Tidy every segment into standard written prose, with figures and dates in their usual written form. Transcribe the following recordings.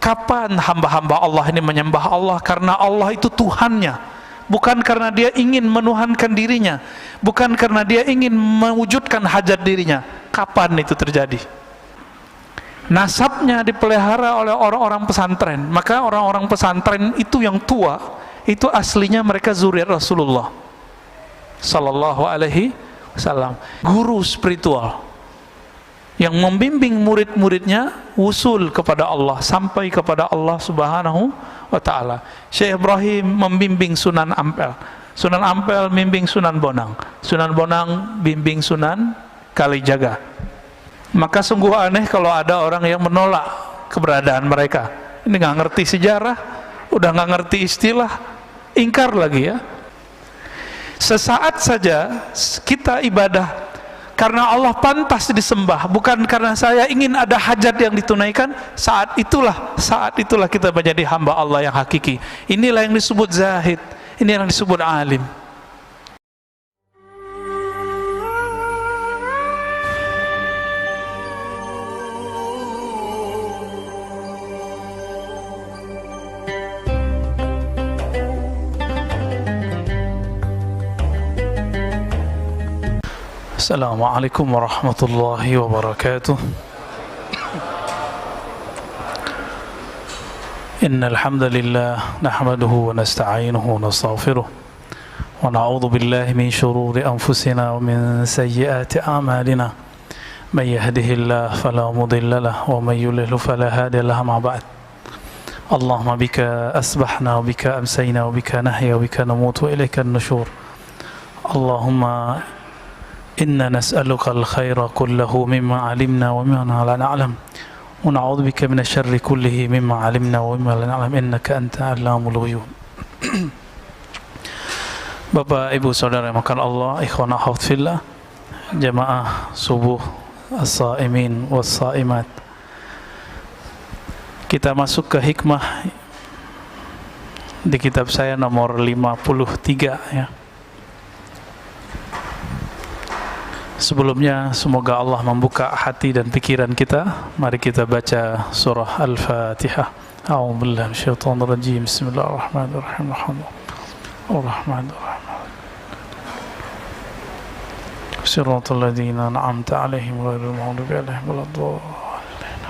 Kapan hamba-hamba Allah ini menyembah Allah karena Allah itu Tuhannya, bukan karena dia ingin menuhankan dirinya, bukan karena dia ingin mewujudkan hajat dirinya. Kapan itu terjadi? Nasabnya dipelihara oleh orang-orang pesantren. Maka orang-orang pesantren itu yang tua, itu aslinya mereka zuriat Rasulullah sallallahu alaihi wasallam, guru spiritual yang membimbing murid-muridnya wusul kepada Allah, sampai kepada Allah subhanahu wa ta'ala. Syekh Ibrahim membimbing Sunan Ampel, Sunan Ampel membimbing Sunan Bonang, Sunan Bonang bimbing Sunan Kalijaga. Maka sungguh aneh kalau ada orang yang menolak keberadaan mereka. Ini nggak ngerti sejarah, udah nggak ngerti istilah, ingkar lagi ya. Sesaat saja kita ibadah karena Allah pantas disembah, bukan karena saya ingin ada hajat yang ditunaikan. Saat itulah kita menjadi hamba Allah yang hakiki. Inilah yang disebut zahid, ini yang disebut alim. Assalamualaikum warahmatullahi wabarakatuh. Innal hamdalillah nahmaduhu wa nasta'inuhu wa nastaghfiruh wa na'udzu billahi min shururi anfusina wa min sayyiati a'malina. May yahdihillahu fala mudilla lahu wa may yudlil fala hadiya lahu. Ma ba'd. Allahumma bika asbahna wa bika amsayna wa bika nahya wa bika namutu wa ilaika an-nushur. Allahumma inna nas'aluka al-khaira kullahu mimma 'alimna wa mimma la na'lam wa na'udzu bika minasy syarri kullihi mimma 'alimna wa mimma la na'lam innaka anta 'allamul ghuyub. Bapak, Ibu, saudara yang makan Allah, ikhwan akhwat fillah, jamaah subuh as-saimin was-saimat. Kita masuk ke hikmah di kitab saya nomor 53 ya. Sebelumnya semoga Allah membuka hati dan pikiran kita. Mari kita baca surah Al-Fatihah. A'udzu billahi minasyaitonir rajim. Bismillahirrahmanirrahim. Ar-Rahmanir-Rahim. Shiratal ladzina an'amta 'alaihim ghairil maghdubi 'alaihim waladdallin.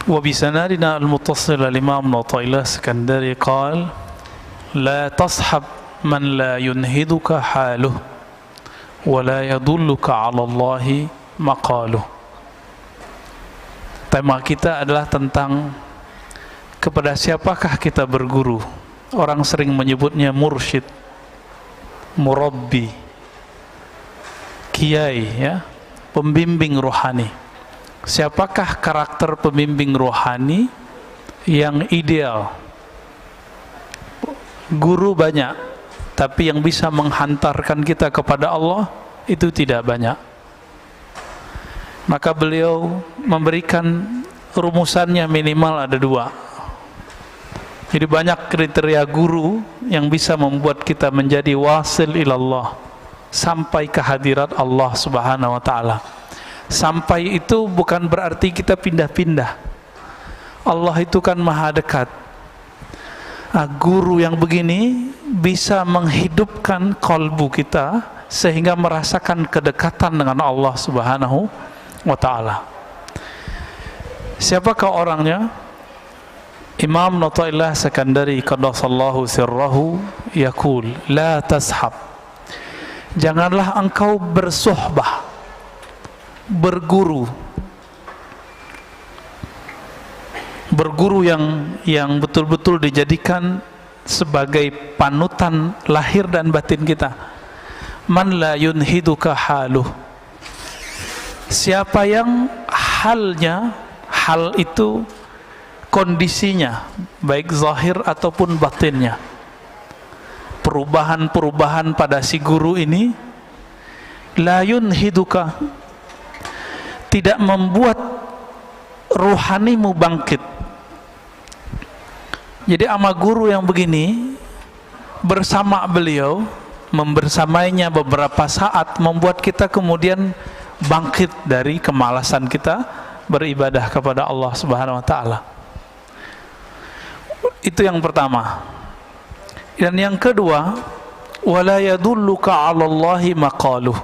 Wa bi sanadina al-muttasil al-Imam Athaillah Iskandari qala la tashab man la yunhiduka haluh wa la yadulluka 'ala Allahi maqaluh. Tema kita adalah tentang kepada siapakah kita berguru. Orang sering menyebutnya mursyid, murabbi, kiai ya, pembimbing rohani. Siapakah karakter pembimbing rohani yang ideal? Guru banyak, tapi yang bisa menghantarkan kita kepada Allah itu tidak banyak. Maka beliau memberikan rumusannya minimal ada 2. Jadi banyak kriteria guru yang bisa membuat kita menjadi wasil ilallah, sampai ke hadirat Allah subhanahu wa ta'ala. Sampai itu bukan berarti kita pindah-pindah. Allah itu kan maha dekat. Guru yang begini bisa menghidupkan kalbu kita sehingga merasakan kedekatan dengan Allah subhanahu wa ta'ala. Siapakah orangnya? Imam Athaillah Iskandari qaddasallahu sirrahu yaqul la tashab, janganlah engkau bersuhbah, berguru yang betul-betul dijadikan sebagai panutan lahir dan batin kita. Man la yunhiduka haluh, siapa yang hal itu kondisinya baik zahir ataupun batinnya, perubahan-perubahan pada si guru ini, la yunhiduka, tidak membuat ruhanimu bangkit. Jadi ama guru yang begini, bersama beliau, membersamainya beberapa saat, membuat kita kemudian bangkit dari kemalasan kita beribadah kepada Allah Subhanahu wa taala. Itu yang pertama. Dan yang kedua, wala yadulluka 'alallahi maqaluh.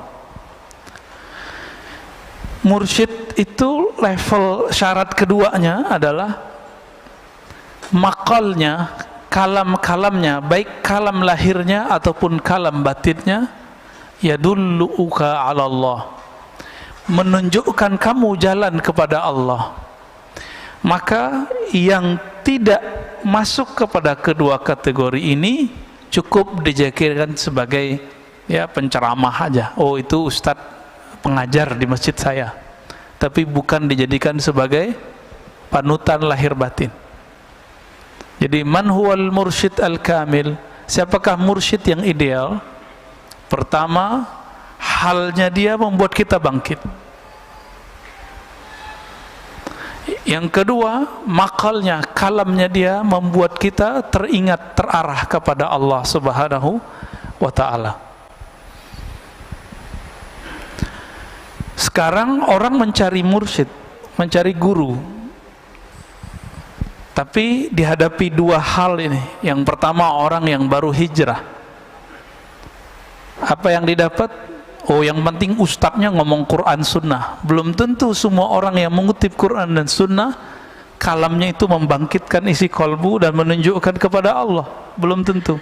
Mursyid itu level syarat keduanya adalah makalnya, kalam-kalamnya, baik kalam lahirnya ataupun kalam batinnya, yadulluka 'alallah, menunjukkan kamu jalan kepada Allah. Maka yang tidak masuk kepada kedua kategori ini cukup dijadikan sebagai ya penceramah aja. Oh, itu ustadz pengajar di masjid saya, tapi bukan dijadikan sebagai panutan lahir batin. Jadi man huwal mursyid al-kamil, siapakah mursyid yang ideal? Pertama, halnya dia membuat kita bangkit. Yang kedua, makalnya, kalamnya dia membuat kita teringat, terarah kepada Allah Subhanahu wa ta'ala. Sekarang orang mencari mursyid, mencari guru, tapi dihadapi dua hal ini. Yang pertama, orang yang baru hijrah. Apa yang didapat? Oh, yang penting ustadznya ngomong Quran Sunnah. Belum tentu semua orang yang mengutip Quran dan Sunnah kalamnya itu membangkitkan isi kolbu dan menunjukkan kepada Allah. Belum tentu.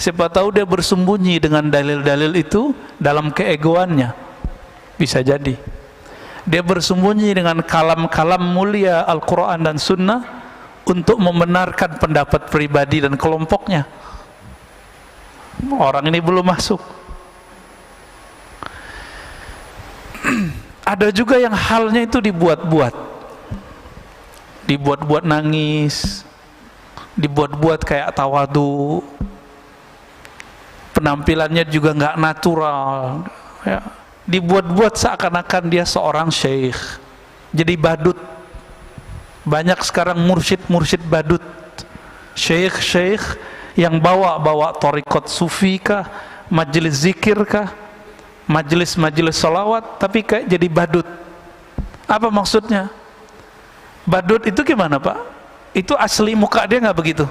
Siapa tahu dia bersembunyi dengan dalil-dalil itu dalam keegoannya. Bisa jadi dia bersembunyi dengan kalam-kalam mulia Al-Quran dan Sunnah untuk membenarkan pendapat pribadi dan kelompoknya. Orang ini belum masuk. Ada juga yang halnya itu dibuat-buat, dibuat-buat nangis, dibuat-buat kayak tawadu, penampilannya juga nggak natural, ya. Dibuat-buat seakan-akan dia seorang syekh, jadi badut. Banyak sekarang mursyid-mursyid badut, syekh-syekh yang bawa-bawa thariqat sufi kah, majelis zikir kah, majelis-majelis salawat, tapi kayak jadi badut. Apa maksudnya? Badut itu gimana, Pak? Itu asli muka dia nggak begitu?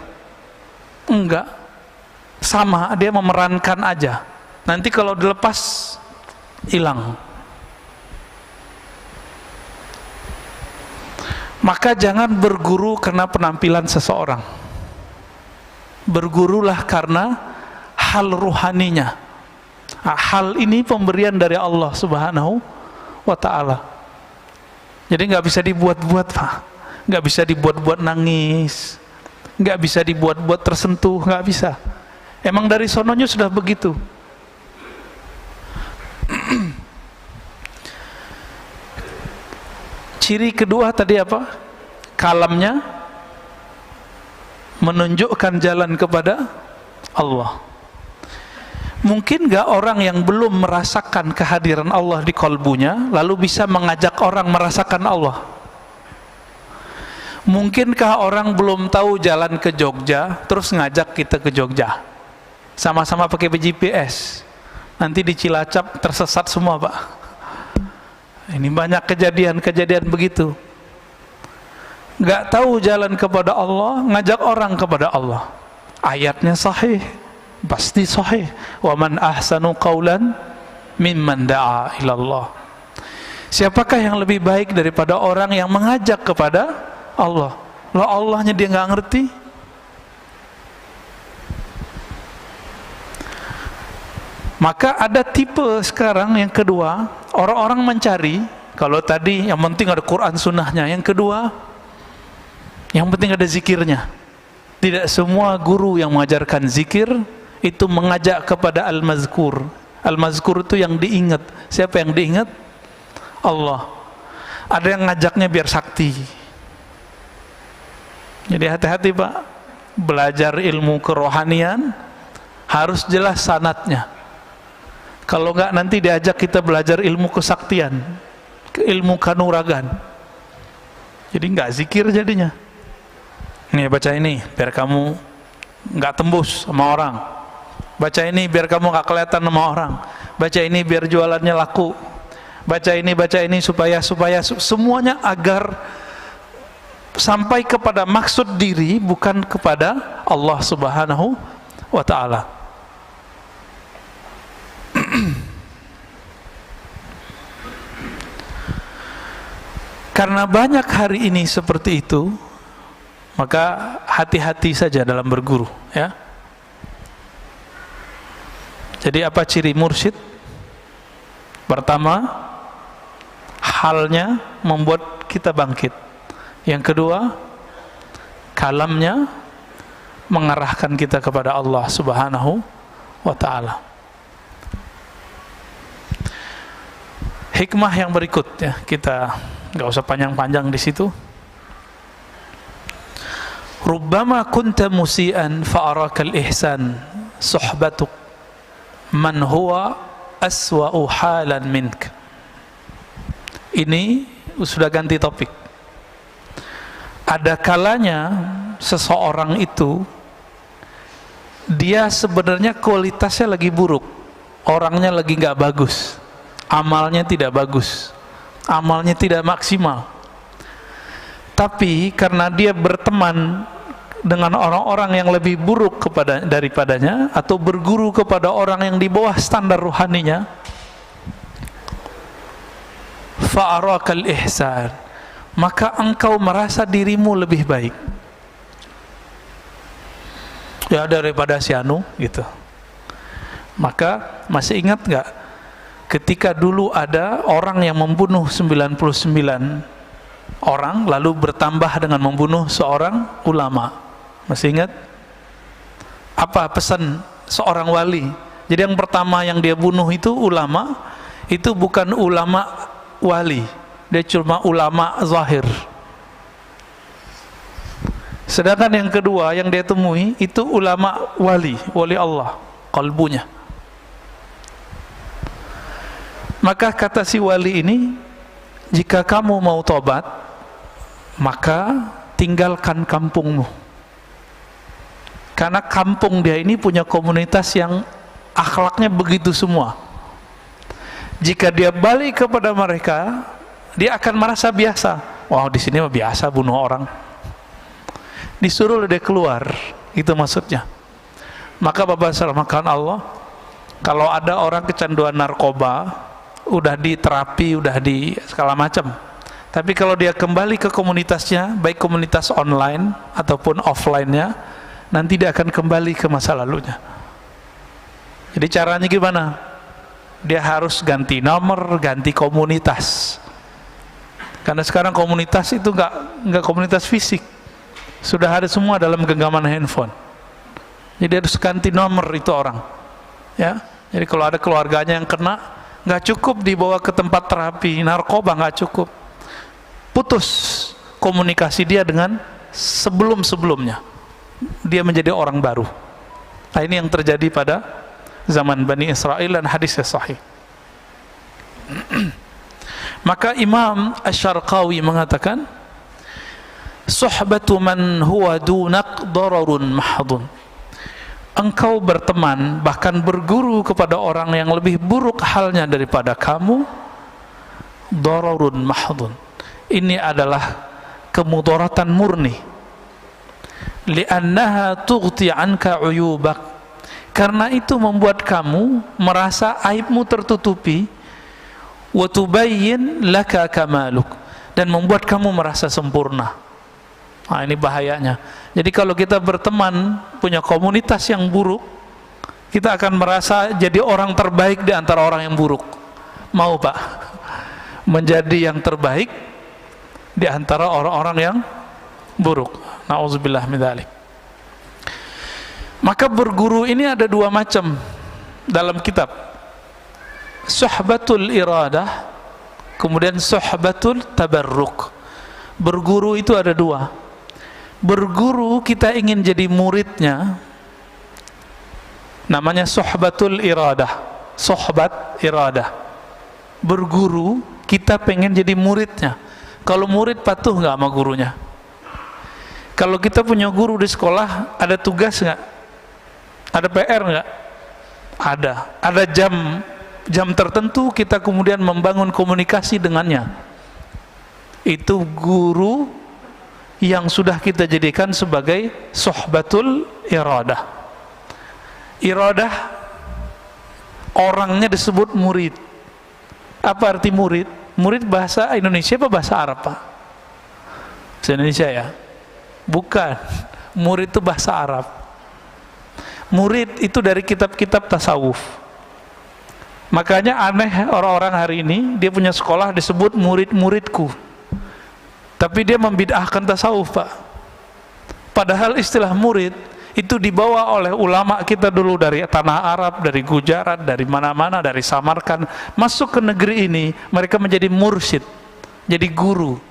Enggak. Sama, dia memerankan aja. Nanti kalau dilepas hilang. Maka jangan berguru karena penampilan seseorang. Bergurulah karena hal ruhaninya. Hal ini pemberian dari Allah Subhanahu wa ta'ala. Jadi nggak bisa dibuat-buat, Pak. Nggak bisa dibuat-buat nangis, nggak bisa dibuat-buat tersentuh, nggak bisa. Emang dari sononya sudah begitu. Ciri kedua tadi apa? Kalamnya menunjukkan jalan kepada Allah. Mungkin gak orang yang belum merasakan kehadiran Allah di kolbunya lalu bisa mengajak orang merasakan Allah? Mungkinkah orang belum tahu jalan ke Jogja terus ngajak kita ke Jogja? Sama-sama pakai GPS. Nanti di Cilacap tersesat semua, Pak. Ini banyak kejadian-kejadian begitu. Gak tahu jalan kepada Allah, ngajak orang kepada Allah. Ayatnya sahih, pasti sahih. Wa man ahsanu qawlan mimman da'a ilallah. Siapakah yang lebih baik daripada orang yang mengajak kepada Allah? Lah Allahnya dia nggak ngerti. Maka ada tipe sekarang yang kedua, orang-orang mencari, kalau tadi yang penting ada Quran sunnahnya, yang kedua yang penting ada zikirnya. Tidak semua guru yang mengajarkan zikir itu mengajak kepada al-mazkur. Al-mazkur itu yang diingat. Siapa yang diingat? Allah. Ada yang ngajaknya biar sakti. Jadi hati-hati, Pak. Belajar ilmu kerohanian harus jelas sanadnya. Kalau enggak nanti diajak kita belajar ilmu kesaktian, ilmu kanuragan. Jadi enggak zikir jadinya. Nih baca ini biar kamu enggak tembus sama orang. Baca ini biar kamu enggak kelihatan sama orang. Baca ini biar jualannya laku. baca ini supaya semuanya agar sampai kepada maksud diri, bukan kepada Allah Subhanahu wa ta'ala. Karena banyak hari ini seperti itu, maka hati-hati saja dalam berguru, ya. Jadi apa ciri mursyid? Pertama, halnya membuat kita bangkit. Yang kedua, kalamnya mengarahkan kita kepada Allah Subhanahu wa ta'ala. Hikmah yang berikut, ya, kita nggak usah panjang-panjang di situ. Rubbama kunta musian fa'arakal ihsan suhbatuk man huwa aswa'u halan mink. Ini sudah ganti topik. Ada kalanya seseorang itu dia sebenarnya kualitasnya lagi buruk, orangnya lagi nggak bagus, amalnya tidak bagus, amalnya tidak maksimal. Tapi karena dia berteman dengan orang-orang yang lebih buruk daripadanya, atau berguru kepada orang yang di bawah standar ruhaninya, fa'arakal ihsan, maka engkau merasa dirimu lebih baik, ya, daripada si anu gitu. Maka masih ingat nggak ketika dulu ada orang yang membunuh 99 orang lalu bertambah dengan membunuh seorang ulama? Masih ingat apa pesan seorang wali? Jadi yang pertama yang dia bunuh itu ulama, itu bukan ulama wali, dia cuma ulama zahir. Sedangkan yang kedua yang dia temui itu ulama wali Allah, kalbunya. Maka kata si wali ini, jika kamu mau tobat, maka tinggalkan kampungmu. Karena kampung dia ini punya komunitas yang akhlaknya begitu semua. Jika dia balik kepada mereka, dia akan merasa biasa. Wah, di sini mah biasa bunuh orang. Disuruh dia keluar, itu maksudnya. Maka Bapak selamatkan Allah, kalau ada orang kecanduan narkoba, udah di terapi, udah di segala macam, tapi kalau dia kembali ke komunitasnya, baik komunitas online ataupun offline-nya, nanti dia akan kembali ke masa lalunya. Jadi caranya gimana? Dia harus ganti nomor, ganti komunitas. Karena sekarang komunitas itu nggak komunitas fisik, sudah ada semua dalam genggaman handphone. Jadi harus ganti nomor itu orang, ya. Jadi kalau ada keluarganya yang kena, nggak cukup dibawa ke tempat terapi narkoba, nggak cukup. Putus komunikasi dia dengan sebelumnya. Dia menjadi orang baru. Nah, ini yang terjadi pada zaman Bani Israel dan hadisnya sahih. Maka Imam Asy-Syarqawi mengatakan, suhbatu man huwa dunak dararun mahdun. Engkau berteman, bahkan berguru kepada orang yang lebih buruk halnya daripada kamu, dararun mahdun. Ini adalah kemudaratan murni. Li'annaha tughti anka uyubak. Karena itu membuat kamu merasa aibmu tertutupi, wa tubayyin laka kamaluk, dan membuat kamu merasa sempurna. Nah, ini bahayanya. Jadi kalau kita berteman, punya komunitas yang buruk, kita akan merasa jadi orang terbaik di antara orang yang buruk. Mau Pak? Menjadi yang terbaik di antara orang-orang yang buruk. Na'udzubillah min dzalik. Maka berguru ini ada dua macam dalam kitab. Suhbatul iradah, kemudian suhbatul tabarruk. Berguru itu ada dua. Berguru kita ingin jadi muridnya, namanya suhbatul iradah, suhbat iradah. Berguru kita pengen jadi muridnya. Kalau murid patuh nggak sama gurunya? Kalau kita punya guru di sekolah, ada tugas nggak? Ada PR nggak? Ada. Ada jam jam tertentu kita kemudian membangun komunikasi dengannya. Itu guru yang sudah kita jadikan sebagai sohbatul iradah. Iradah orangnya disebut murid. Apa arti murid? Murid bahasa Indonesia apa bahasa Arab, Pak? Bahasa Indonesia ya? Bukan. Murid itu bahasa Arab. Murid itu dari kitab-kitab tasawuf. Makanya aneh orang-orang hari ini, dia punya sekolah disebut murid-muridku, tapi dia membid'ahkan tasawuf, Pak. Padahal istilah murid itu dibawa oleh ulama kita dulu dari tanah Arab, dari Gujarat, dari mana-mana, dari Samarkand, masuk ke negeri ini, mereka menjadi mursyid, jadi guru.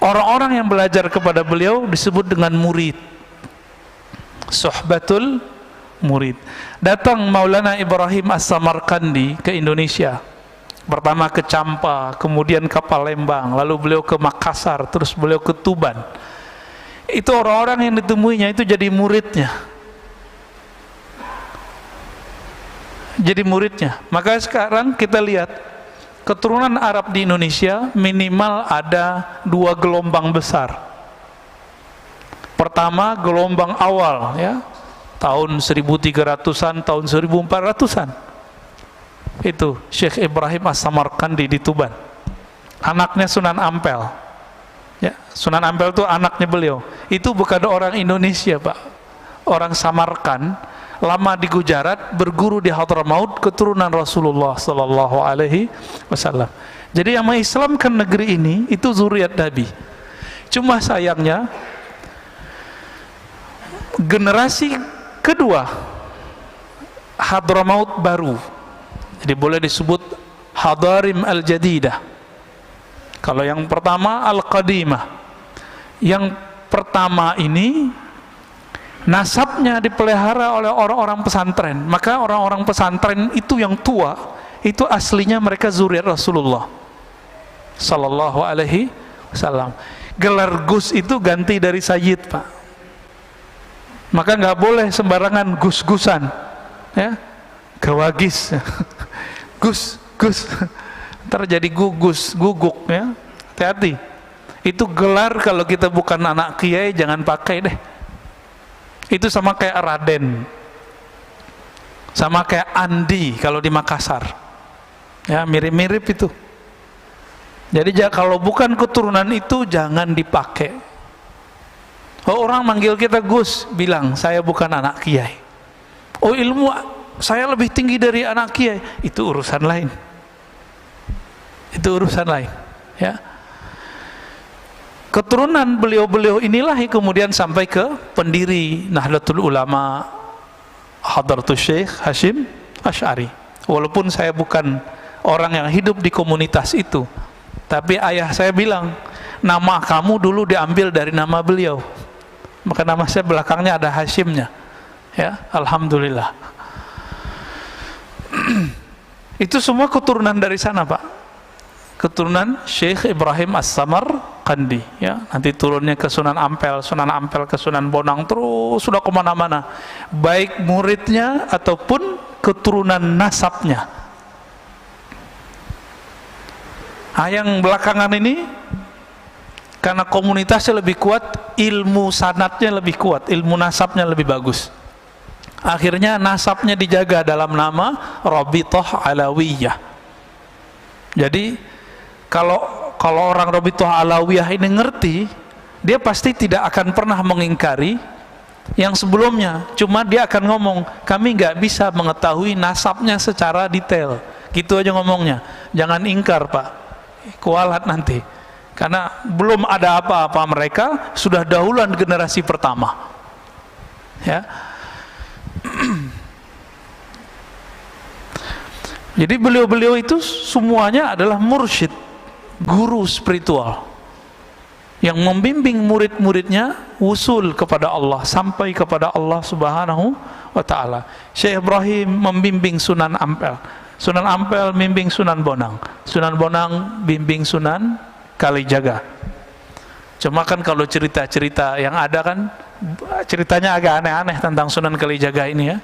Orang-orang yang belajar kepada beliau disebut dengan murid, sohbatul murid. Datang Maulana Ibrahim As-Samarkandi ke Indonesia, pertama ke Campa, kemudian ke Palembang, lalu beliau ke Makassar, terus beliau ke Tuban. Itu orang-orang yang ditemuinya itu jadi muridnya, maka sekarang kita lihat keturunan Arab di Indonesia minimal ada 2 gelombang besar. Pertama, gelombang awal ya, tahun 1300-an, tahun 1400-an. Itu Syekh Ibrahim As-Samarkandi di Tuban. Anaknya Sunan Ampel. Ya, Sunan Ampel itu anaknya beliau. Itu bukan orang Indonesia, Pak. Orang Samarkand, lama di Gujarat, berguru di Hadramaut, keturunan Rasulullah sallallahu alaihi wasallam. Jadi yang mengislamkan negeri ini itu zuriat Nabi. Cuma sayangnya generasi kedua Hadramaut baru, jadi boleh disebut Hadarim al-Jadidah. Kalau yang pertama Al-Qadimah, yang pertama ini nasabnya dipelihara oleh orang-orang pesantren, maka orang-orang pesantren itu yang tua, itu aslinya mereka zuriat Rasulullah sallallahu alaihi wasallam. Gelar Gus itu ganti dari Sayyid, Pak. Maka nggak boleh sembarangan gus-gusan, ya, gawagis, gus, terjadi gugus, guguk, ya, hati-hati. Itu gelar kalau kita bukan anak kiai jangan pakai deh. Itu sama kayak Raden, sama kayak Andi kalau di Makassar, ya, mirip-mirip itu. Jadi kalau bukan keturunan itu jangan dipakai. Oh, orang manggil kita Gus, bilang saya bukan anak kiai. Oh, ilmu saya lebih tinggi dari anak kiai, itu urusan lain. Itu urusan lain, ya. Keturunan beliau-beliau inilah yang kemudian sampai ke pendiri Nahdlatul Ulama Hadratus Syekh Hashim Asy'ari. Walaupun saya bukan orang yang hidup di komunitas itu, tapi ayah saya bilang, nama kamu dulu diambil dari nama beliau. Maka nama saya belakangnya ada Hashimnya, ya, alhamdulillah. Itu semua keturunan dari sana, Pak. Keturunan Syekh Ibrahim As-Samarkandi, ya. Nanti turunnya ke Sunan Ampel, Sunan Ampel ke Sunan Bonang, terus sudah kemana-mana, baik muridnya ataupun keturunan nasabnya. Yang belakangan ini karena komunitasnya lebih kuat, ilmu sanatnya lebih kuat, ilmu nasabnya lebih bagus. Akhirnya nasabnya dijaga dalam nama Rabithah Alawiyah. Jadi kalau orang Rabithah Alawiyah ini ngerti, dia pasti tidak akan pernah mengingkari yang sebelumnya. Cuma dia akan ngomong, kami nggak bisa mengetahui nasabnya secara detail. Gitu aja ngomongnya. Jangan ingkar, Pak, kualat nanti. Karena belum ada apa-apa, mereka sudah dahuluan generasi pertama, ya. Jadi beliau-beliau itu semuanya adalah mursyid, guru spiritual yang membimbing murid-muridnya wusul kepada Allah, sampai kepada Allah Subhanahu wa ta'ala. Syekh Ibrahim membimbing Sunan Ampel, Sunan Ampel membimbing Sunan Bonang, Sunan Bonang bimbing Sunan Kalijaga. Cuma kan kalau cerita-cerita yang ada kan ceritanya agak aneh-aneh tentang Sunan Kalijaga ini, ya.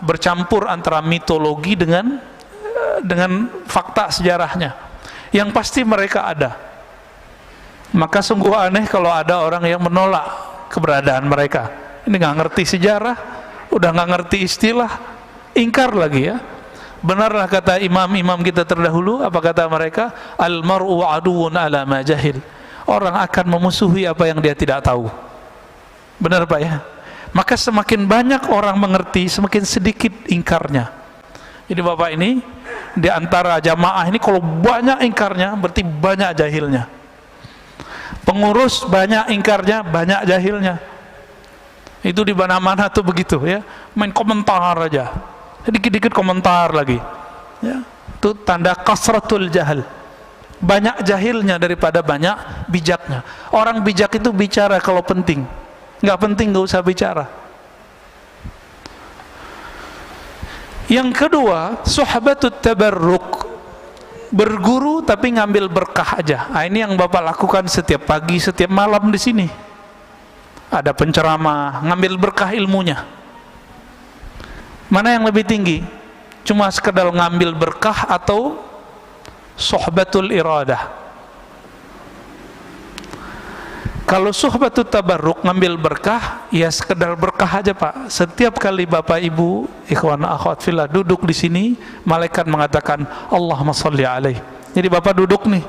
bercampur antara mitologi dengan fakta sejarahnya. Yang pasti mereka ada. Maka sungguh aneh kalau ada orang yang menolak keberadaan mereka. Ini nggak ngerti sejarah, udah nggak ngerti istilah, ingkar lagi ya. Benarlah kata imam-imam kita terdahulu, apa kata mereka? Al-mar'u aduwwun ala ma jahil. Orang akan memusuhi apa yang dia tidak tahu. Benar Pak ya? Maka semakin banyak orang mengerti, semakin sedikit ingkarnya. Jadi Bapak ini, di antara jamaah ini kalau banyak ingkarnya, berarti banyak jahilnya. Pengurus banyak ingkarnya, banyak jahilnya. Itu di mana-mana tuh begitu ya, main komentar aja, dikit-dikit komentar lagi ya. Itu tanda kasratul jahil, banyak jahilnya daripada banyak bijaknya. Orang bijak itu bicara kalau penting, nggak penting nggak usah bicara. Yang kedua, suhbatut tabarruk, berguru tapi ngambil berkah aja. Nah, ini yang Bapak lakukan setiap pagi, setiap malam di sini. Ada penceramah, ngambil berkah ilmunya. Mana yang lebih tinggi? Cuma sekedar ngambil berkah atau suhbatul iradah? Kalau suhbatul tabarruk, ngambil berkah, ya sekedar berkah aja Pak. Setiap kali Bapak Ibu, ikhwan akhwat fillah duduk di sini, malaikat mengatakan Allahumma sholli alaihi. Jadi Bapak duduk nih,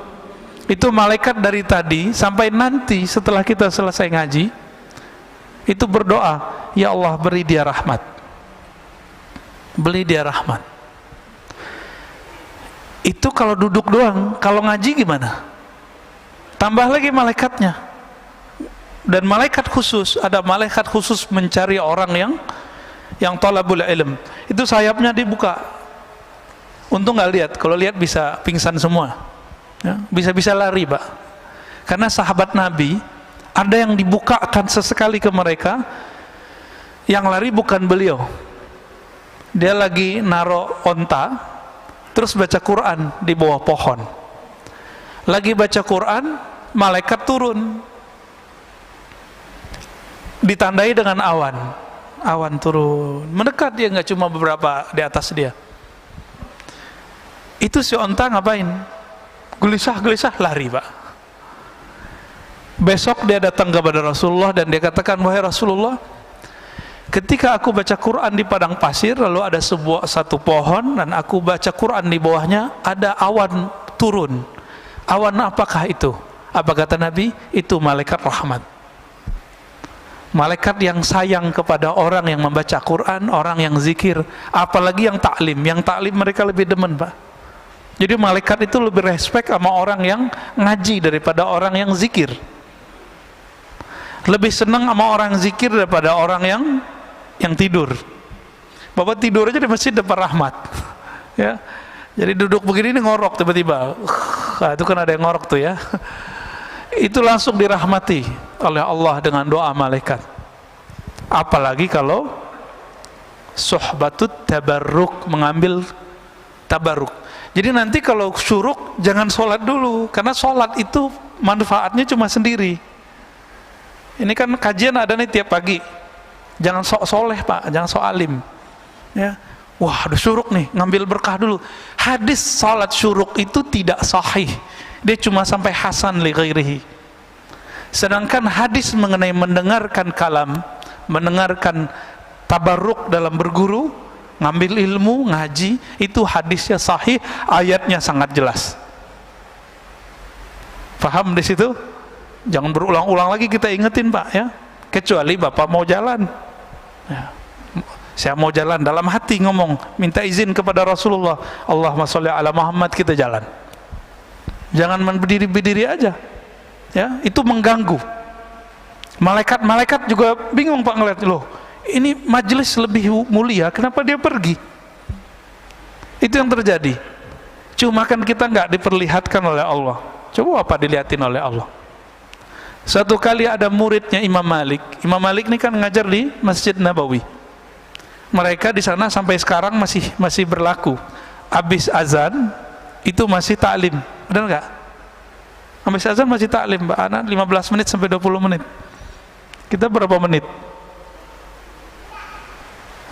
itu malaikat dari tadi sampai nanti setelah kita selesai ngaji, itu berdoa, ya Allah beri dia rahmat, beri dia rahmat. Itu kalau duduk doang. Kalau ngaji gimana? Tambah lagi malaikatnya. Dan malaikat khusus, ada malaikat khusus mencari orang yang talabul ilm. Itu sayapnya dibuka. Untung nggak lihat, kalau lihat bisa pingsan semua ya, bisa lari Pak. Karena sahabat Nabi ada yang dibukakan sesekali ke mereka, yang lari bukan beliau, dia lagi naro onta terus baca Quran di bawah pohon, lagi baca Quran, malaikat turun ditandai dengan awan turun, mendekat, dia nggak cuma beberapa di atas dia. Itu si onta ngapain? Gelisah lari Pak. Besok dia datang kepada Rasulullah dan dia katakan, wahai Rasulullah, ketika aku baca Quran di padang pasir, lalu ada satu pohon dan aku baca Quran di bawahnya, ada awan turun. Awan apakah itu? Apa kata Nabi? Itu malaikat rahmat. Malaikat yang sayang kepada orang yang membaca Quran, orang yang zikir, apalagi yang taklim. Yang taklim mereka lebih demen Pak. Jadi malaikat itu lebih respect sama orang yang ngaji daripada orang yang zikir. Lebih senang sama orang zikir daripada orang yang tidur. Bapak tidur aja di masjid dapat rahmat ya. Jadi duduk begini ini ngorok tiba-tiba, itu kan ada yang ngorok tuh ya. Itu langsung dirahmati oleh Allah dengan doa malaikat. Apalagi kalau suhbatut tabarruk, mengambil tabarruk. Jadi nanti kalau syuruk jangan sholat dulu, karena sholat itu manfaatnya cuma sendiri. Ini kan kajian ada nih tiap pagi, jangan sok soleh Pak, jangan sok alim ya. Wah udah syuruk nih, ngambil berkah dulu. Hadis sholat syuruk itu tidak sahih, dia cuma sampai hasan li ghairihi. Sedangkan hadis mengenai mendengarkan kalam, mendengarkan tabarruk dalam berguru, ngambil ilmu, ngaji, itu hadisnya sahih, ayatnya sangat jelas. Paham di situ? Jangan berulang-ulang lagi kita ingetin Pak ya. Kecuali Bapak mau jalan ya. Saya mau jalan, dalam hati ngomong, minta izin kepada Rasulullah, Allahumma sholli ala Muhammad, kita jalan. Jangan berdiri-berdiri aja ya, itu mengganggu. Malaikat juga bingung Pak ngeliat, loh ini majelis lebih mulia, kenapa dia pergi? Itu yang terjadi. Cuma kan kita nggak diperlihatkan oleh Allah. Coba apa dilihatin oleh Allah. Satu kali ada muridnya Imam Malik. Imam Malik ini kan ngajar di Masjid Nabawi. Mereka di sana sampai sekarang masih berlaku. Habis azan itu masih taklim, benar nggak? Habis azan masih taklim, Mbak Ana, 15 menit sampai 20 menit. Kita berapa menit?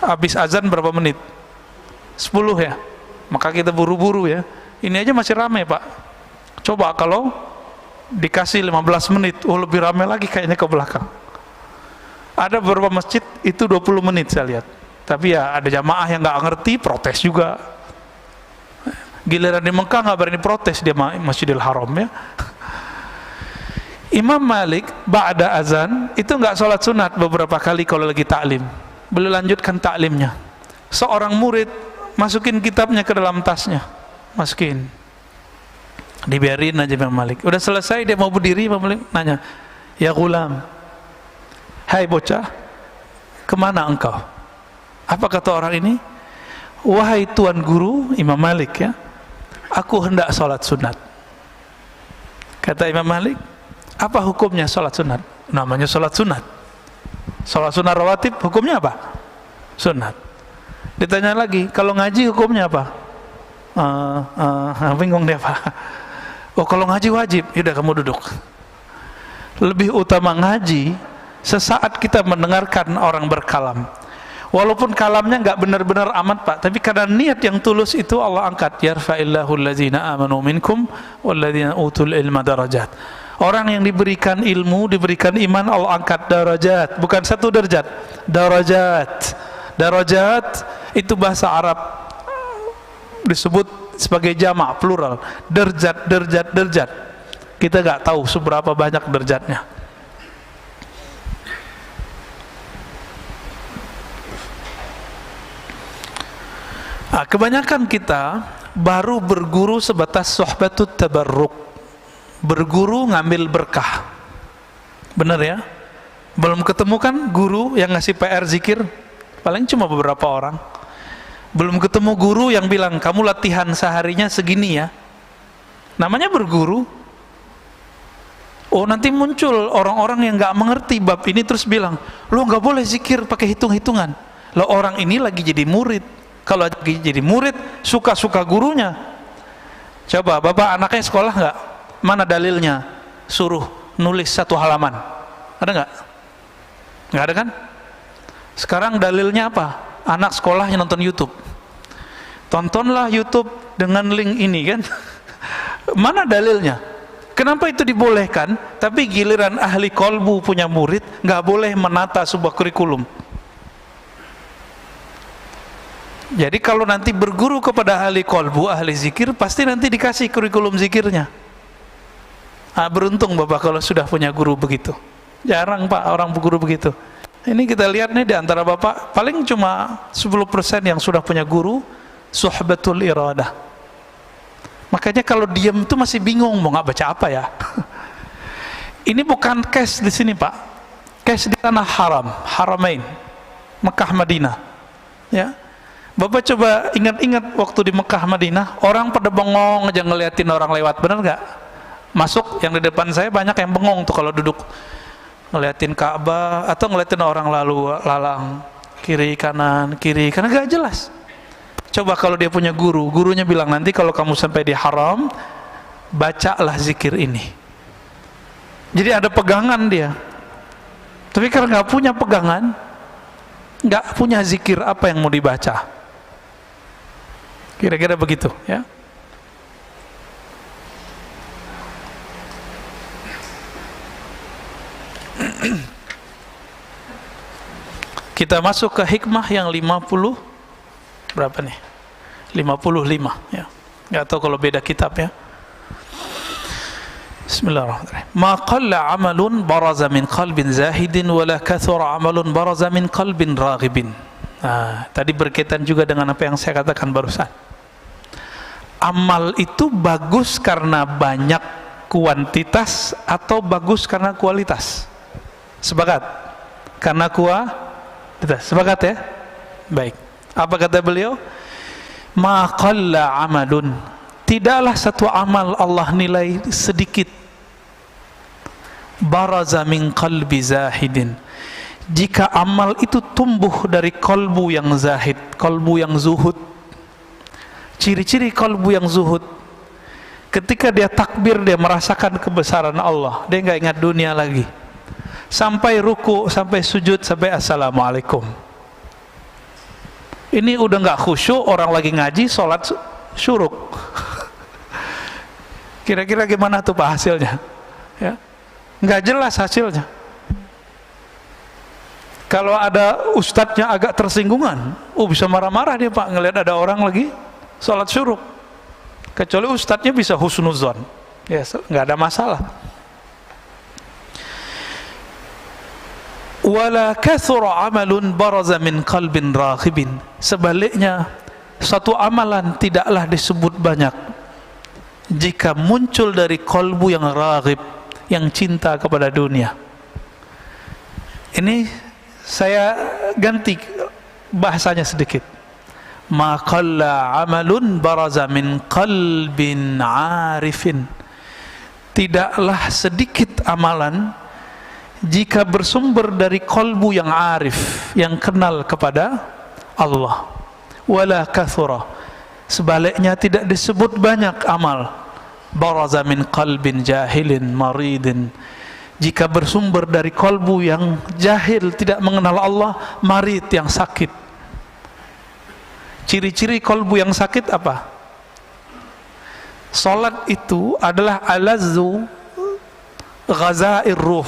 Habis azan berapa menit? 10 ya. Maka kita buru-buru ya. Ini aja masih ramai Pak. Coba kalau dikasih 15 menit, lebih ramai lagi kayaknya ke belakang. Ada beberapa masjid itu 20 menit saya lihat. Tapi ya ada jamaah yang nggak ngerti, protes juga. Giliran di Mekah nggak berani protes dia Masjidil Haram ya. Imam Malik ba'da azan itu nggak sholat sunat beberapa kali kalau lagi taklim. Beliau lanjutkan taklimnya. Seorang murid masukin kitabnya ke dalam tasnya, masukin, dibiarin aja Imam Malik. Udah selesai dia mau berdiri, Imam Malik nanya, ya gulam, hai bocah, kemana engkau? Apa kata orang ini? Wahai tuan guru, Imam Malik ya, aku hendak sholat sunat. Kata Imam Malik, apa hukumnya sholat sunat? Namanya sholat sunat. Sholat sunat rawatib hukumnya apa? Sunat. Ditanya lagi, kalau ngaji hukumnya apa? Bingung dia Pak. Oh kalau ngaji wajib, yaudah kamu duduk. Lebih utama ngaji sesaat kita mendengarkan orang berkalam. Walaupun kalamnya nggak benar-benar amat Pak, tapi karena niat yang tulus itu Allah angkat. Yarfa'illahu allazina amanu minkum walladzina utul ilma darajat. Orang yang diberikan ilmu, diberikan iman, Allah angkat darajat, bukan satu derajat, darajat. Darajat itu bahasa Arab disebut sebagai jamak plural, derjat, derjat, derjat. Kita nggak tahu seberapa banyak derjatnya. Nah, kebanyakan kita baru berguru sebatas sohbatut tabarruk, berguru ngambil berkah. Benar ya? Belum ketemu kan guru yang ngasih PR zikir? Paling cuma beberapa orang. Belum ketemu guru yang bilang kamu latihan seharinya segini ya. Namanya berguru. Oh nanti muncul orang-orang yang nggak mengerti bab ini terus bilang, lo nggak boleh zikir pakai hitung-hitungan. Lo orang ini lagi jadi murid. Kalau lagi jadi murid suka-suka gurunya. Coba bapak anaknya sekolah nggak? Mana dalilnya? Suruh nulis 1 halaman. Ada nggak? Nggak ada kan? Sekarang dalilnya apa? Anak sekolah yang nonton YouTube. Tontonlah YouTube dengan link ini kan. Mana dalilnya? Kenapa itu dibolehkan? Tapi giliran ahli kolbu punya murid nggak boleh menata sebuah kurikulum. Jadi kalau nanti berguru kepada ahli kolbu, ahli zikir, pasti nanti dikasih kurikulum zikirnya. Nah, beruntung Bapak kalau sudah punya guru begitu. Jarang Pak orang berguru begitu. Ini kita lihat nih di antara Bapak paling cuma 10% yang sudah punya guru suhbatul iradah. Makanya kalau diam itu masih bingung mau nggak baca apa ya. Ini bukan case di sini Pak, case di tanah haram, haramain, Mekah Madinah. Ya, Bapak coba ingat-ingat waktu di Mekah Madinah, orang pada bengong aja ngeliatin orang lewat, benar nggak? Masuk yang di depan saya banyak yang bengong tuh kalau duduk ngeliatin Ka'bah atau ngeliatin orang lalu lalang kiri kanan gak jelas. Coba kalau dia punya guru, gurunya bilang nanti kalau kamu sampai di haram bacalah zikir ini. Jadi ada pegangan dia. Tapi karena nggak punya pegangan, nggak punya zikir, apa yang mau dibaca? Kira-kira begitu ya. Kita masuk ke hikmah yang 50 berapa nih? 55 ya. Enggak tahu kalau beda kitab ya. Bismillahirrahmanirrahim. Ma qalla 'amalun baraza min qalbin zahidin wala kathura 'amalun baraza min qalbin raghibin. Nah, tadi berkaitan juga dengan apa yang saya katakan barusan. Amal itu bagus karena banyak kuantitas atau bagus karena kualitas? Sepakat? Karena sepakat ya? Baik. Apa kata beliau? Ma qalla amalun, tidaklah satu amal Allah nilai sedikit. Baraza min qalbi zahidin, jika amal itu tumbuh dari kolbu yang zahid, kolbu yang zuhud. Ciri-ciri kolbu yang zuhud, ketika dia takbir dia merasakan kebesaran Allah, dia nggak ingat dunia lagi. Sampai ruku, sampai sujud, sampai assalamualaikum. Ini udah nggak khusyuk, orang lagi ngaji, sholat syuruk. Kira-kira gimana tuh Pak hasilnya? Ya, nggak jelas hasilnya. Kalau ada ustadznya agak tersinggungan, bisa marah-marah dia Pak ngelihat ada orang lagi sholat syuruk. Kecuali ustadznya bisa husnuzon, ya nggak ada masalah. Wala kathura amalun baraza min qalbin raghibin. Sebaliknya, satu amalan tidaklah disebut banyak jika muncul dari kolbu yang raghib, yang cinta kepada dunia. Ini saya ganti bahasanya sedikit. Ma qalla amalun baraza min qalbin arifin. Tidaklah sedikit amalan jika bersumber dari kolbu yang arif, yang kenal kepada Allah. Wala kathura. Sebaliknya tidak disebut banyak amal baraza min qalbin jahilin maridin, jika bersumber dari kolbu yang jahil, tidak mengenal Allah, marid, yang sakit. Ciri-ciri kolbu yang sakit apa? Salat itu adalah alazzu ghazair ruh.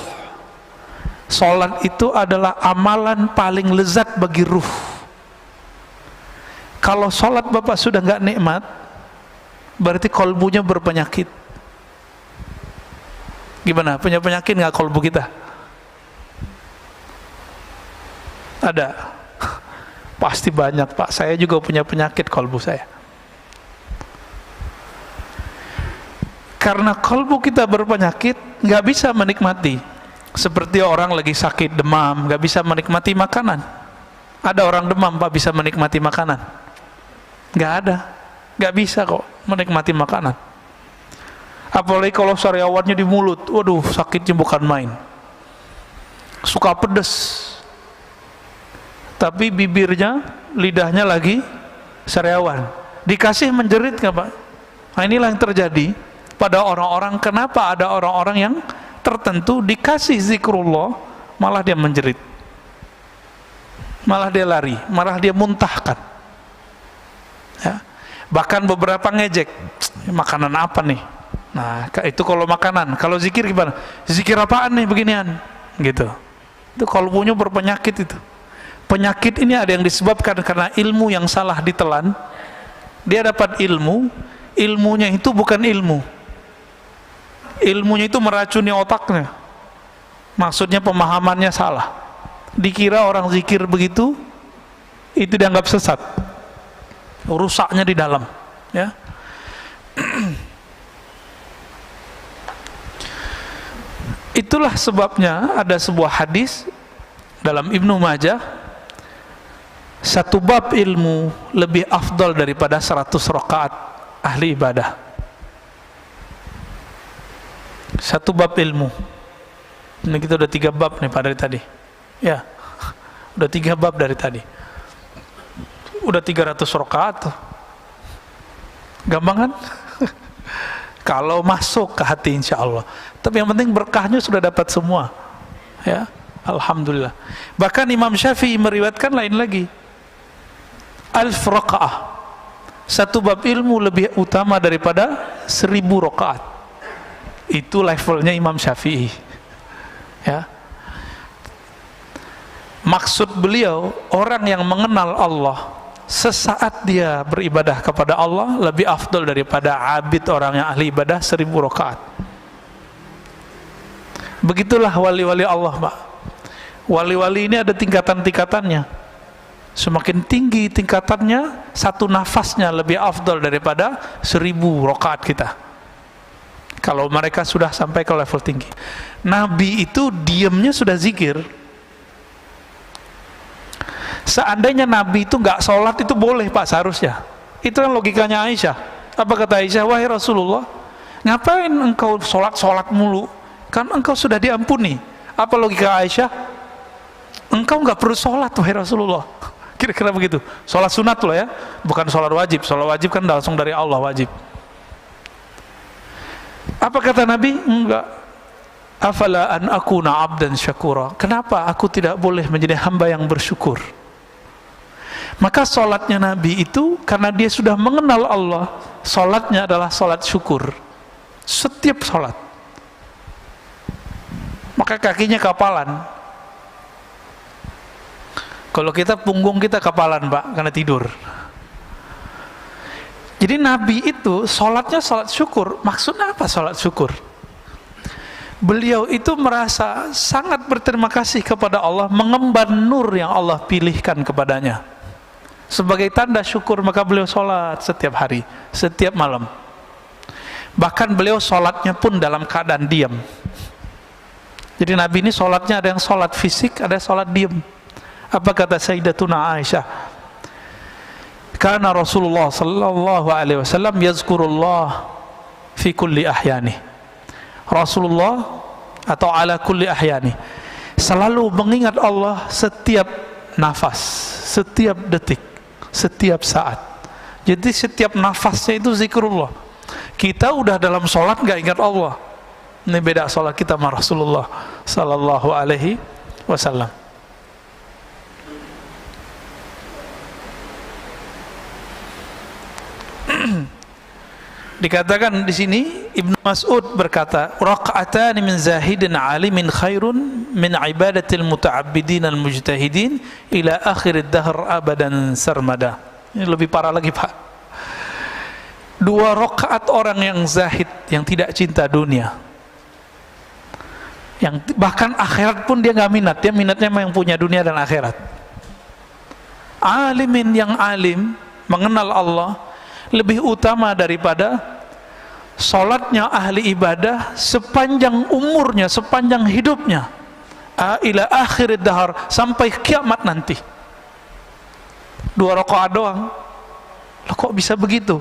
Salat itu adalah amalan paling lezat bagi ruh. Kalau salat Bapak sudah nggak nikmat, berarti kolbunya berpenyakit. Gimana? Punya penyakit nggak kolbu kita? Ada? Pasti banyak Pak. Saya juga punya penyakit kolbu saya. Karena kolbu kita berpenyakit, nggak bisa menikmati. Seperti orang lagi sakit demam, nggak bisa menikmati makanan. Ada orang demam Pak bisa menikmati makanan? Nggak ada. Nggak bisa kok menikmati makanan. Apalagi kalau sariawannya di mulut, waduh sakitnya bukan main. Suka pedes, tapi bibirnya, lidahnya lagi sariawan. Dikasih menjerit nggak Pak? Nah inilah yang terjadi pada orang-orang. Kenapa ada orang-orang yang tertentu dikasih zikrullah, malah dia menjerit, malah dia lari, malah dia muntahkan. Ya. Bahkan beberapa ngejek, makanan apa nih? Nah, itu kalau makanan. Kalau zikir gimana? Zikir apaan nih beginian? Gitu. Itu kolbunya berpenyakit itu. Penyakit ini ada yang disebabkan karena ilmu yang salah ditelan. Dia dapat ilmu, ilmunya itu bukan ilmu. Ilmunya itu meracuni otaknya. Maksudnya pemahamannya salah. Dikira orang zikir begitu, itu dianggap sesat. Rusaknya di dalam, ya. Itulah sebabnya ada sebuah hadis dalam Ibnu Majah, satu bab ilmu lebih afdal daripada 100 rakaat ahli ibadah. Satu bab ilmu. Ini kita udah 3 bab nih Pak dari tadi. Ya, udah 3 bab dari tadi. Udah 300 rakaat. Gampang kan? Kalau masuk ke hati insya Allah. Tapi yang penting berkahnya sudah dapat semua. Ya, alhamdulillah. Bahkan Imam Syafi'i meriwayatkan lain lagi. 1000 rakaat. Satu bab ilmu lebih utama daripada 1000 rakaat. Itu levelnya Imam Syafi'i. Ya. Maksud beliau, orang yang mengenal Allah, sesaat dia beribadah kepada Allah lebih afdal daripada abid orang yang ahli ibadah 1000 rakaat. Begitulah wali-wali Allah Pak. Wali-wali ini ada tingkatan-tingkatannya. Semakin tinggi tingkatannya, satu nafasnya lebih afdal daripada 1000 rakaat kita. Kalau mereka sudah sampai ke level tinggi. Nabi itu diamnya sudah zikir. Seandainya Nabi itu nggak sholat itu boleh Pak seharusnya. Itu kan logikanya Aisyah. Apa kata Aisyah? Wahai Rasulullah, ngapain engkau sholat mulu? Kan engkau sudah diampuni. Apa logika Aisyah? Engkau nggak perlu sholat wahai Rasulullah. Kira-kira begitu. Sholat sunat loh ya, bukan sholat wajib. Sholat wajib kan langsung dari Allah wajib. Apa kata Nabi? Enggak. Afala an akuna abdan syakura. Kenapa aku tidak boleh menjadi hamba yang bersyukur? Maka sholatnya Nabi itu karena dia sudah mengenal Allah, sholatnya adalah sholat syukur. Setiap sholat. Maka kakinya kapalan. Kalau kita punggung kita kapalan, Pak, karena tidur. Jadi Nabi itu sholatnya sholat syukur. Maksudnya apa sholat syukur? Beliau itu merasa sangat berterima kasih kepada Allah, mengemban nur yang Allah pilihkan kepadanya. Sebagai tanda syukur, maka beliau sholat setiap hari, setiap malam. Bahkan beliau sholatnya pun dalam keadaan diam. Jadi Nabi ini sholatnya ada yang sholat fisik, ada yang sholat diam. Apa kata Sayyidatuna Aisyah? Karena Rasulullah sallallahu alaihi wasallam yazkurullah fi kulli ahyani. Rasulullah atau ala kulli ahyani selalu mengingat Allah setiap nafas, setiap detik, setiap saat. Jadi setiap nafasnya itu zikrullah. Kita udah dalam sholat gak ingat Allah. Ini beda sholat kita sama Rasulullah sallallahu alaihi wasallam. Dikatakan di sini Ibnu Mas'ud berkata, raq'atan min zahidin alimin khairun min ibadatil muta'abbidin al-mujtahidin ila akhir ad-dahr abadan sarmada. Ini lebih parah lagi, Pak. 2 rakaat orang yang zahid, yang tidak cinta dunia, yang bahkan akhirat pun dia nggak minat, dia minatnya yang punya dunia dan akhirat. Alimin yang alim, mengenal Allah, lebih utama daripada sholatnya ahli ibadah sepanjang umurnya, sepanjang hidupnya, ila akhir dahar, sampai kiamat nanti. 2 rakaat doang. Loh, kok bisa begitu?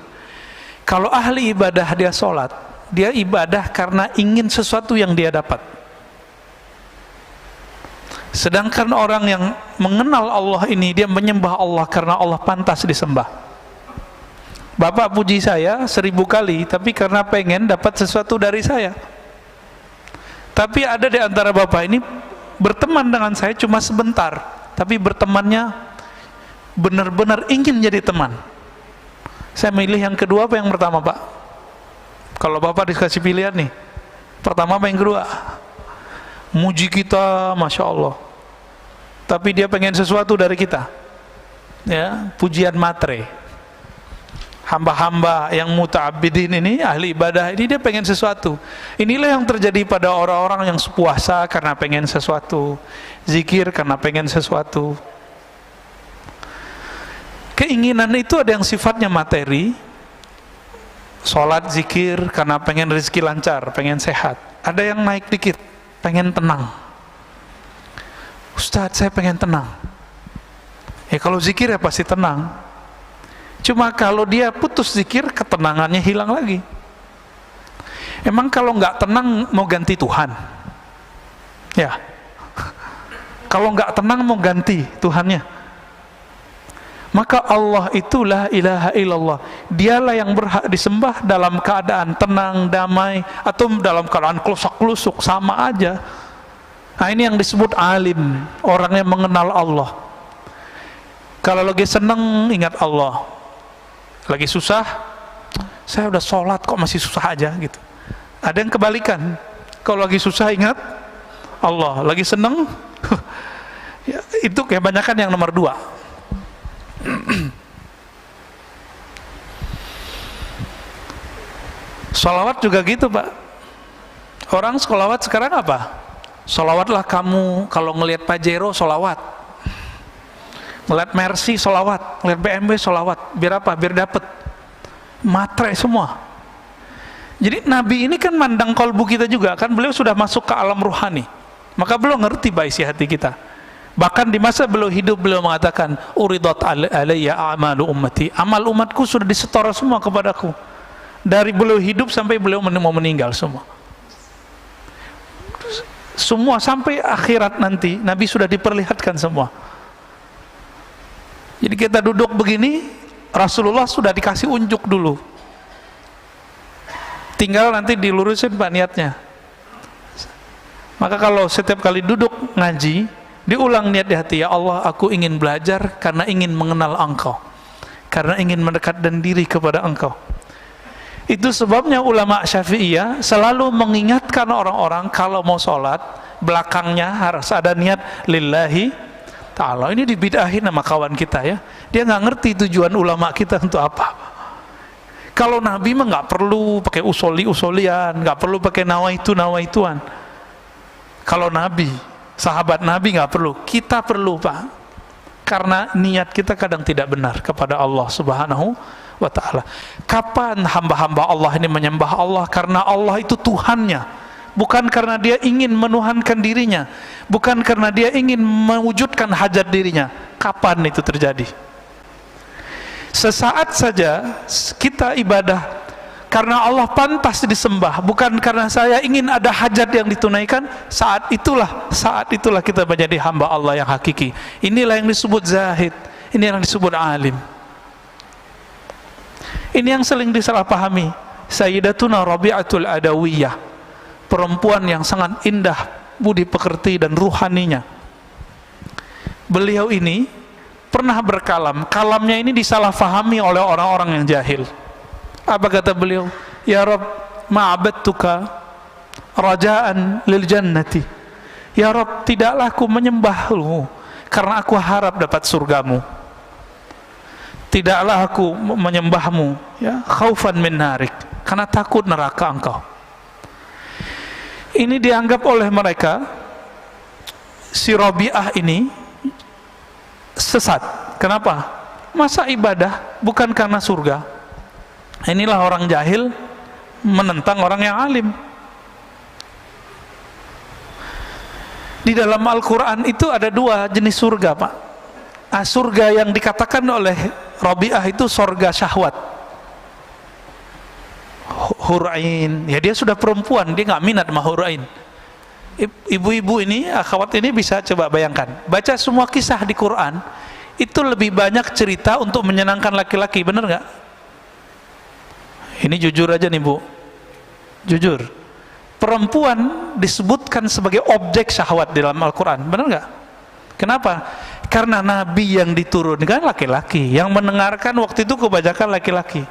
Kalau ahli ibadah dia sholat, dia ibadah karena ingin sesuatu yang dia dapat. Sedangkan orang yang mengenal Allah ini, dia menyembah Allah karena Allah pantas disembah. Bapak puji saya 1000 kali, tapi karena pengen dapat sesuatu dari saya. Tapi ada di antara bapak ini berteman dengan saya cuma sebentar, tapi bertemannya benar-benar ingin jadi teman. Saya milih yang kedua apa yang pertama, Pak? Kalau bapak dikasih pilihan nih, pertama apa yang kedua? Muji kita, Masya Allah, tapi dia pengen sesuatu dari kita, ya, pujian matre. Hamba-hamba yang muta'abbidin ini, ahli ibadah ini, dia pengen sesuatu. Inilah yang terjadi pada orang-orang yang puasa karena pengen sesuatu, zikir karena pengen sesuatu. Keinginan itu ada yang sifatnya materi, sholat, zikir karena pengen rezeki lancar, pengen sehat. Ada yang naik dikit, pengen tenang. Ustadz, saya pengen tenang. Ya kalau zikir ya pasti tenang. Cuma kalau dia putus zikir, ketenangannya hilang lagi. Emang kalau nggak tenang mau ganti Tuhan? Ya. Kalau nggak tenang mau ganti Tuhannya? Maka Allah itulah ilaha illallah. Dialah yang berhak disembah dalam keadaan tenang, damai, atau dalam keadaan kelusak-kelusuk, sama aja. Nah ini yang disebut alim, orang yang mengenal Allah. Kalau lagi senang ingat Allah, lagi susah, saya udah sholat kok masih susah aja gitu. Ada yang kebalikan, kalau lagi susah ingat Allah, lagi seneng ya, itu kebanyakan yang nomor 2. Sholawat juga gitu, Pak. Orang sholawat sekarang apa? Sholawatlah kamu, kalau ngelihat Pajero sholawat, ngeliat Mercy sholawat, ngeliat BMW sholawat. Biar apa? Biar dapet matre semua. Jadi Nabi ini kan mandang kolbu kita juga, kan beliau sudah masuk ke alam ruhani, maka beliau ngerti isi hati kita. Bahkan di masa beliau hidup, beliau mengatakan, uridat alayya a'malu ummati, amal umatku sudah disetor semua kepadaku. Dari beliau hidup sampai beliau mau meninggal, semua sampai akhirat nanti Nabi sudah diperlihatkan semua. Jadi kita duduk begini, Rasulullah sudah dikasih unjuk dulu, tinggal nanti dilurusin Pak niatnya. Maka kalau setiap kali duduk ngaji, Diulang niat di hati, ya Allah, aku ingin belajar karena ingin mengenal Engkau, karena ingin mendekatkan diri kepada Engkau. Itu sebabnya ulama Syafi'iyah selalu mengingatkan orang-orang kalau mau sholat, belakangnya harus ada niat lillahi ta'ala. Ini dibid'ahin sama kawan kita ya. Dia nggak ngerti tujuan ulama kita untuk apa. Kalau Nabi mah nggak perlu pakai usoli-usolian, nggak perlu pakai nawaituan. Kalau Nabi, sahabat Nabi nggak perlu, kita perlu Pak, karena niat kita kadang tidak benar kepada Allah Subhanahu wa ta'ala. Kapan hamba-hamba Allah ini menyembah Allah? Karena Allah itu Tuhannya, bukan karena dia ingin menuhankan dirinya, bukan karena dia ingin mewujudkan hajat dirinya. Kapan itu terjadi? Sesaat saja kita ibadah karena Allah pantas disembah, bukan karena saya ingin ada hajat yang ditunaikan. Saat itulah kita menjadi hamba Allah yang hakiki. Inilah yang disebut zahid, ini yang disebut alim. Ini yang sering disalahpahami. Sayyidatuna Rabi'atul Adawiyah, perempuan yang sangat indah budi pekerti dan ruhaninya. Beliau ini pernah berkalam, kalamnya ini disalahfahami oleh orang-orang yang jahil. Apa kata beliau? Ya Rabb, ma'abadtuka rajaan lil jannati. Ya Rabb, tidaklah aku menyembahmu karena aku harap dapat surgamu. Tidaklah aku menyembahmu ya, khaufan min narik, karena takut neraka engkau. Ini dianggap oleh mereka, si Rabi'ah ini sesat. Kenapa? Masa ibadah bukan karena surga? Inilah orang jahil menentang orang yang alim. Di dalam Al-Quran itu ada dua jenis surga Pak. Surga yang dikatakan oleh Rabi'ah itu surga syahwat, hurain. Ya dia sudah perempuan, dia nggak minat sama hurain. Ibu-ibu ini, akhwat ini bisa coba bayangkan, baca semua kisah di Quran, itu lebih banyak cerita untuk menyenangkan laki-laki, bener nggak? Ini jujur aja nih Bu, jujur. Perempuan disebutkan sebagai objek syahwat di dalam Al-Quran, bener nggak? Kenapa? Karena Nabi yang diturunkan laki-laki, yang mendengarkan waktu itu kebanyakan laki-laki.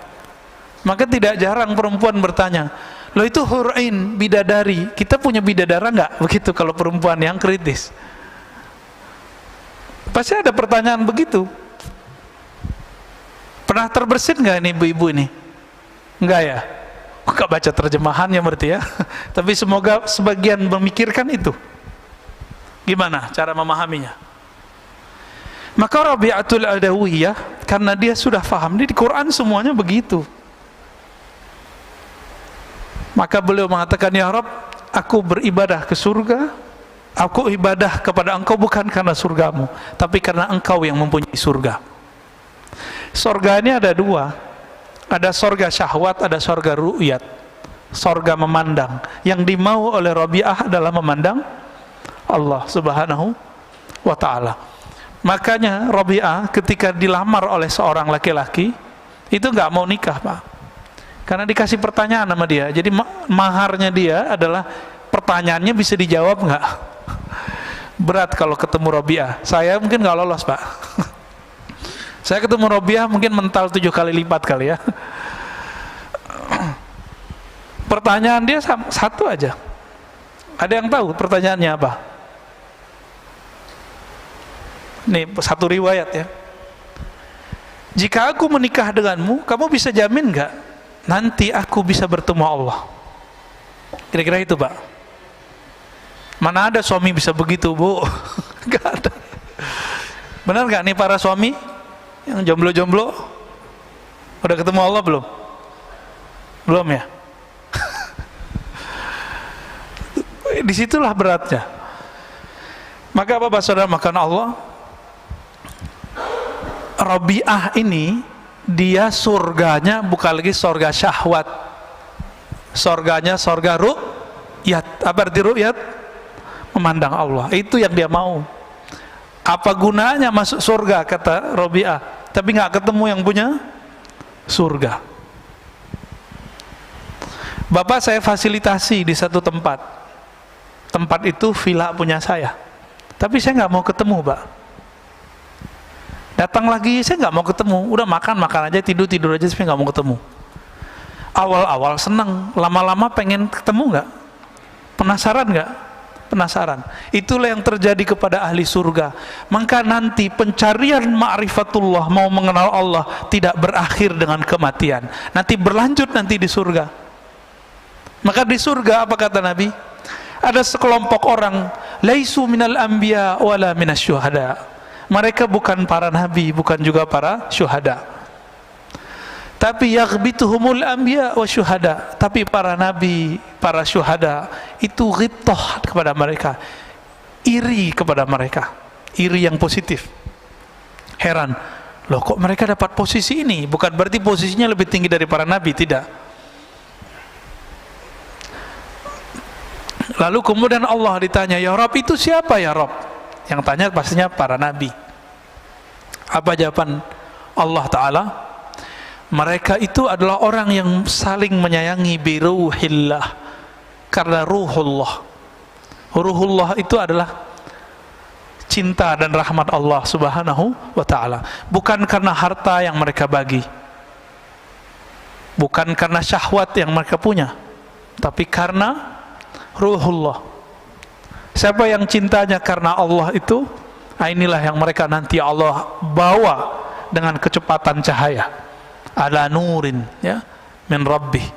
Maka tidak jarang perempuan bertanya, loh itu hurain, bidadari, kita punya bidadara nggak? Begitu kalau perempuan yang kritis. Pasti ada pertanyaan begitu. Pernah terbersit nggak ini ibu-ibu ini? Enggak ya? Enggak baca terjemahannya berarti ya. Tapi semoga sebagian memikirkan itu. Gimana cara memahaminya? Maka Rabi'atul Adawiyah, karena dia sudah paham, di Quran semuanya begitu. Maka beliau mengatakan, ya Rabb, aku beribadah ke surga, aku ibadah kepada engkau bukan karena surgamu, tapi karena engkau yang mempunyai surga. Surga ini ada dua, ada surga syahwat, ada surga ru'yat, surga memandang. Yang dimau oleh Rabi'ah adalah memandang Allah Subhanahu wa ta'ala. Makanya Rabi'ah ketika dilamar oleh seorang laki-laki itu nggak mau nikah Pak, karena dikasih pertanyaan sama dia. Jadi maharnya dia adalah pertanyaannya bisa dijawab nggak. Berat kalau ketemu Rabi'ah. Saya mungkin nggak lolos Pak. Saya ketemu Rabi'ah mungkin mental 7 kali lipat kali ya. Pertanyaan dia satu aja. Ada yang tahu pertanyaannya apa? Nih satu riwayat ya. Jika aku menikah denganmu, kamu bisa jamin nggak nanti aku bisa bertemu Allah? Kira-kira itu Pak. Mana ada suami bisa begitu Bu? Gak ada. Benar nggak nih para suami yang jomblo-jomblo? Udah ketemu Allah belum? Belum ya? Disitulah beratnya. Maka Bapak Saudara makan Allah, Rabi'ah ini dia surganya bukan lagi surga syahwat, surganya surga ru'yat. Apa arti ru'yat? Memandang Allah. Itu yang dia mau. Apa gunanya masuk surga kata Rabi'ah, tapi nggak ketemu yang punya surga. Bapak saya fasilitasi di satu tempat. Tempat itu villa punya saya. Tapi saya nggak mau ketemu, Pak. Datang lagi, saya nggak mau ketemu. Udah makan aja, tidur aja, saya nggak mau ketemu. Awal-awal senang, lama-lama pengen ketemu nggak? Penasaran nggak? Penasaran. Itulah yang terjadi kepada ahli surga. Maka nanti pencarian ma'rifatullah, mau mengenal Allah, tidak berakhir dengan kematian. Nanti berlanjut nanti di surga. Maka di surga apa kata Nabi? Ada sekelompok orang, laisu minal anbiya wala minas syuhada. Mereka bukan para nabi, bukan juga para syuhada. Tapi yaghbituhumul anbiya wa syuhada. Tapi para nabi, para syuhada itu ghibtah kepada mereka, iri kepada mereka, iri yang positif. Heran, loh kok mereka dapat posisi ini? Bukan berarti posisinya lebih tinggi dari para nabi, tidak. Lalu kemudian Allah ditanya, ya Rabb, itu siapa ya Rabb? Yang tanya pastinya para nabi. Apa jawaban Allah Ta'ala? Mereka itu adalah orang yang saling menyayangi biruhillah, karena ruhullah. Ruhullah itu adalah cinta dan rahmat Allah Subhanahu wa Ta'ala. Bukan karena harta yang mereka bagi, bukan karena syahwat yang mereka punya, tapi karena ruhullah. Siapa yang cintanya karena Allah itu, inilah yang mereka nanti Allah bawa dengan kecepatan cahaya, ala nurin, ya, min rabbih.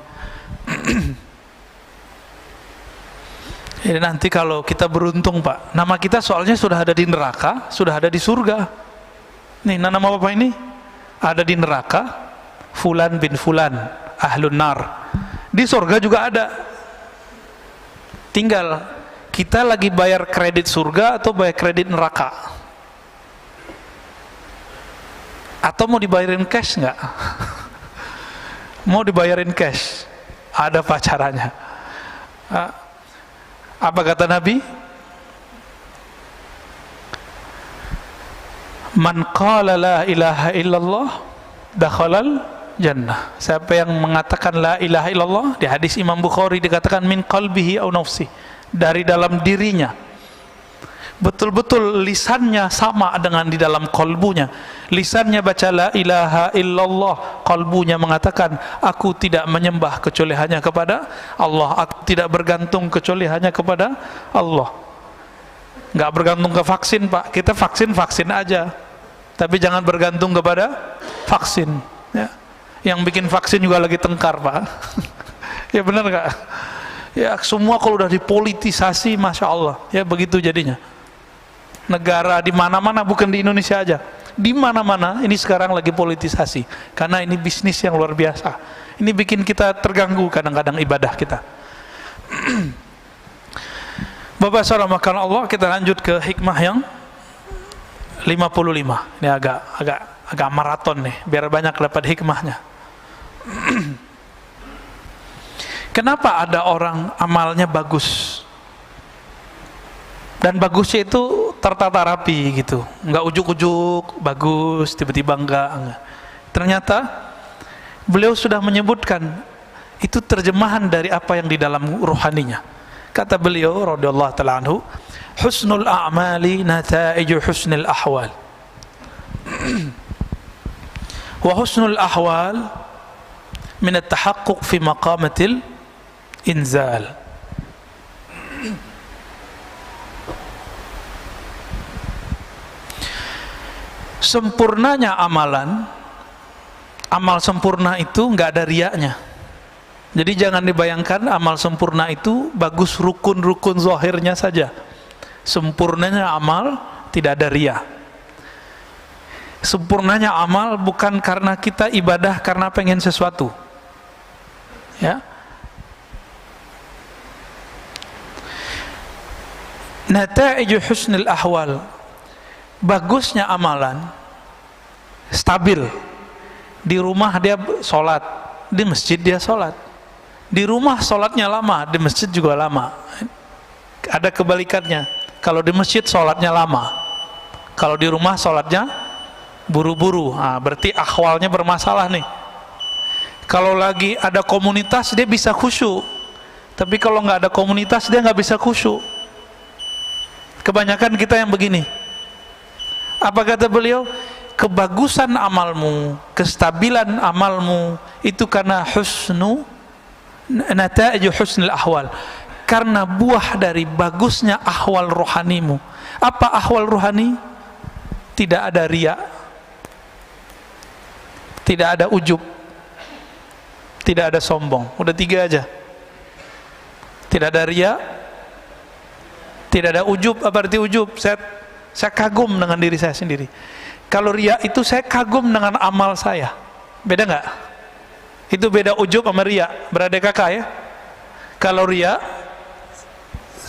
Jadi nanti kalau kita beruntung, Pak, nama kita soalnya sudah ada di neraka, sudah ada di surga. Nih, nama Bapak ini ada di neraka, Fulan bin Fulan, ahlun nar. Di surga juga ada. Tinggal kita lagi bayar kredit surga atau bayar kredit neraka, atau mau dibayarin cash nggak? Mau dibayarin cash, ada pacarannya. Apa kata Nabi? Man qala la ilaha illallah dakhalal jannah. Siapa yang mengatakan la ilaha illallah, di hadis Imam Bukhari dikatakan min qalbihi au nafsi, dari dalam dirinya, betul-betul lisannya sama dengan di dalam kolbunya. Lisannya baca la ilaha illallah, kolbunya mengatakan aku tidak menyembah kecuali hanya kepada Allah, aku tidak bergantung kecuali hanya kepada Allah. Nggak bergantung ke vaksin, Pak. Kita vaksin aja, tapi jangan bergantung kepada vaksin, ya. Yang bikin vaksin juga lagi tengkar, Pak. Ya benar nggak? Ya semua kalau udah dipolitisasi, masya Allah, ya begitu jadinya. Negara di mana-mana, bukan di Indonesia aja, di mana-mana ini sekarang lagi politisasi, karena ini bisnis yang luar biasa. Ini bikin kita terganggu kadang-kadang ibadah kita. Bapak saudara makan Allah, kita lanjut ke hikmah yang 55. Ini agak maraton nih, biar banyak dapat hikmahnya. Kenapa ada orang amalnya bagus, dan bagusnya itu tertata rapi gitu, nggak ujuk-ujuk bagus tiba-tiba enggak. Ternyata beliau sudah menyebutkan itu terjemahan dari apa yang di dalam rohaninya. Kata beliau radhiyallahu ta'ala anhu, husnul a'mali nataiju husnul ahwal, wa husnul ahwal min at-tahaqquq fi maqamatil inzal. Sempurnanya amalan, amal sempurna itu nggak ada riaknya. Jadi jangan dibayangkan amal sempurna itu bagus rukun-rukun zahirnya saja. Sempurnanya amal tidak ada riya. Sempurnanya amal bukan karena kita ibadah karena pengen sesuatu, ya. Nata'iju husnul ahwal, bagusnya amalan stabil. Di rumah dia sholat, di masjid dia sholat. Di rumah sholatnya lama, di masjid juga lama. Ada kebalikannya, kalau di masjid sholatnya lama, kalau di rumah sholatnya buru-buru. Berarti akhwalnya bermasalah nih. Kalau lagi ada komunitas dia bisa khusyuk, tapi kalau nggak ada komunitas dia nggak bisa khusyuk. Kebanyakan kita yang begini. Apa kata beliau? Kebagusan amalmu, kestabilan amalmu itu karena nata'iju husnul ahwal, karena buah dari bagusnya ahwal rohanimu. Apa ahwal rohani? Tidak ada riya, tidak ada ujub, tidak ada sombong. Udah 3 aja. Tidak ada riya, tidak ada ujub. Apa arti ujub? Saya kagum dengan diri saya sendiri. Kalau riya itu saya kagum dengan amal saya. Beda nggak? Itu beda ujub sama riya. Beradik kakak ya. Kalau riya,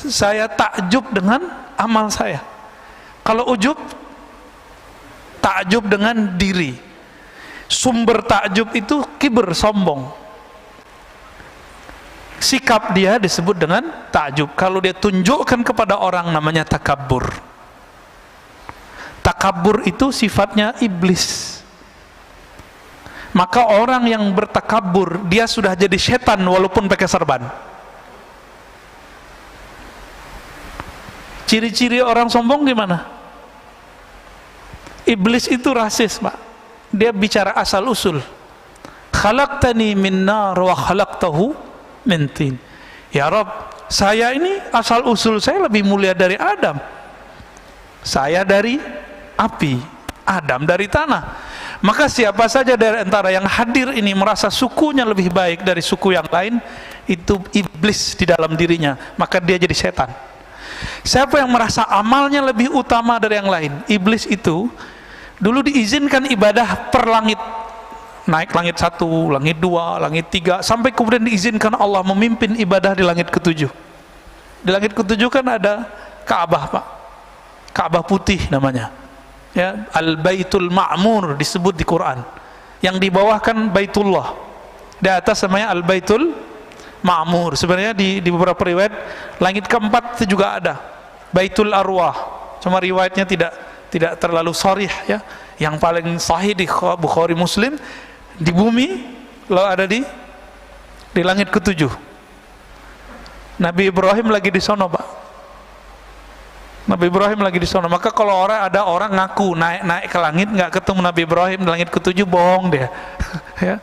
saya takjub dengan amal saya. Kalau ujub, takjub dengan diri. Sumber takjub itu kibr, sombong. Sikap dia disebut dengan takjub. Kalau dia tunjukkan kepada orang namanya takabbur. Takabbur itu sifatnya iblis. Maka orang yang bertakabbur, dia sudah jadi setan walaupun pakai serban. Ciri-ciri orang sombong gimana? Iblis itu rasis, Pak. Dia bicara asal usul. Khalaqtani min nar wa khalaqtahu min tin. Ya Rabb, saya ini asal usul saya lebih mulia dari Adam. Saya dari api, Adam dari tanah. Maka siapa saja dari antara yang hadir ini merasa sukunya lebih baik dari suku yang lain, itu iblis di dalam dirinya, maka dia jadi setan. Siapa yang merasa amalnya lebih utama dari yang lain, iblis itu dulu diizinkan ibadah per langit, naik langit 1, langit 2, langit 3, sampai kemudian diizinkan Allah memimpin ibadah di langit ke-7. Di langit ke-7 kan ada Ka'bah, Pak. Ka'bah putih namanya. Ya, Al-Baitul Ma'mur disebut di Quran. Yang di bawah kan Baitullah. Di atas namanya Al-Baitul Ma'mur. Sebenarnya di beberapa riwayat langit keempat itu juga ada Baitul Arwah. Cuma riwayatnya tidak terlalu sharih ya. Yang paling sahih di Bukhari Muslim, di bumi lalu ada di langit ke-7. Nabi Ibrahim lagi di sono, Pak. Nabi Ibrahim lagi di sana. Maka kalau ada orang ngaku naik ke langit nggak ketemu Nabi Ibrahim di langit ke-7, bohong dia. Ya.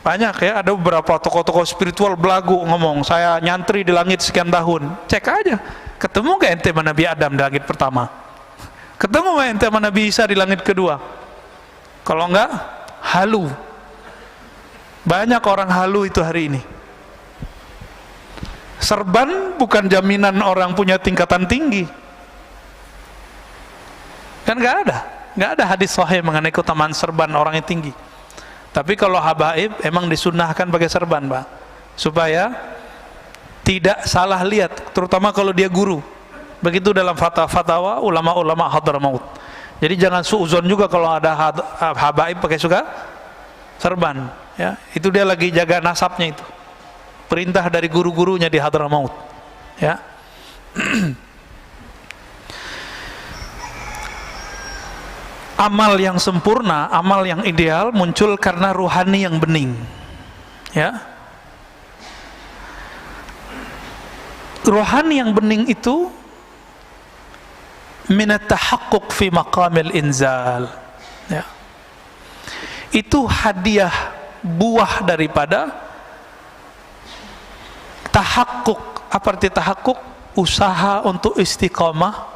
Banyak ya, ada beberapa tokoh-tokoh spiritual belagu ngomong, saya nyantri di langit sekian tahun. Cek aja, ketemu nggak ente sama Nabi Adam di langit pertama? Ketemu nggak ente sama Nabi Isa di langit kedua? Kalau nggak, halu. Banyak orang halu itu hari ini. Serban bukan jaminan orang punya tingkatan tinggi. Kan nggak ada hadis sahih mengenai keutamaan serban orang yang tinggi. Tapi kalau habaib emang disunnahkan pakai serban, Pak, supaya tidak salah lihat, terutama kalau dia guru. Begitu dalam fatwa ulama-ulama Hadramaut. Jadi jangan suuzon juga kalau ada habaib pakai serban, ya. Itu dia lagi jaga nasabnya itu. Perintah dari guru-gurunya di Hadramaut, ya. Amal yang sempurna, amal yang ideal muncul karena ruhani yang bening, ya. Ruhani yang bening itu minat tahaqquq fi maqamil inzal, ya. Itu hadiah buah daripada tahakkuk. Apa arti tahakkuk? Usaha untuk istiqamah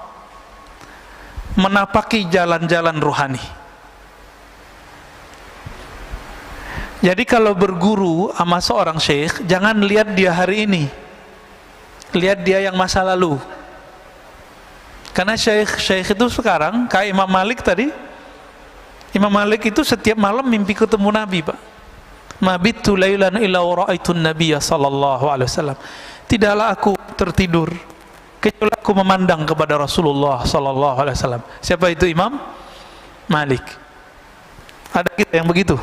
menapaki jalan-jalan ruhani. Jadi kalau berguru sama seorang syekh, jangan lihat dia hari ini, lihat dia yang masa lalu. Karena syekh itu sekarang kayak Imam Malik tadi. Imam Malik itu setiap malam mimpi ketemu Nabi, Pak. Mabitu lailan illa ra'aitun nabiyya sallallahu alaihi wasallam. Tidaklah aku tertidur kecuali aku memandang kepada Rasulullah sallallahu alaihi wasallam. Siapa itu Imam Malik? Ada kita yang begitu.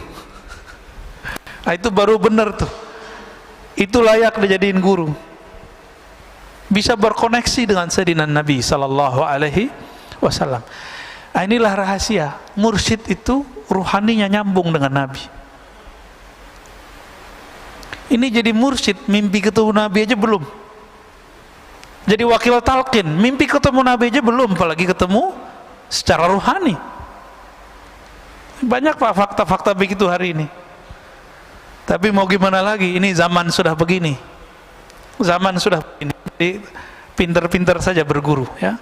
Nah, itu baru benar tuh. Itu layak dijadiin guru. Bisa berkoneksi dengan Sayyidina Nabi sallallahu alaihi wasallam. Nah, inilah rahasia. Mursyid itu ruhaninya nyambung dengan Nabi. Ini jadi mursyid, mimpi ketemu Nabi aja belum. jadi wakil talqin. Mimpi ketemu Nabi aja belum, apalagi ketemu secara ruhani. Banyak Pak fakta-fakta begitu hari ini. Tapi mau gimana lagi, ini zaman sudah begini. Zaman sudah begini. Jadi pinter-pinter saja berguru, ya.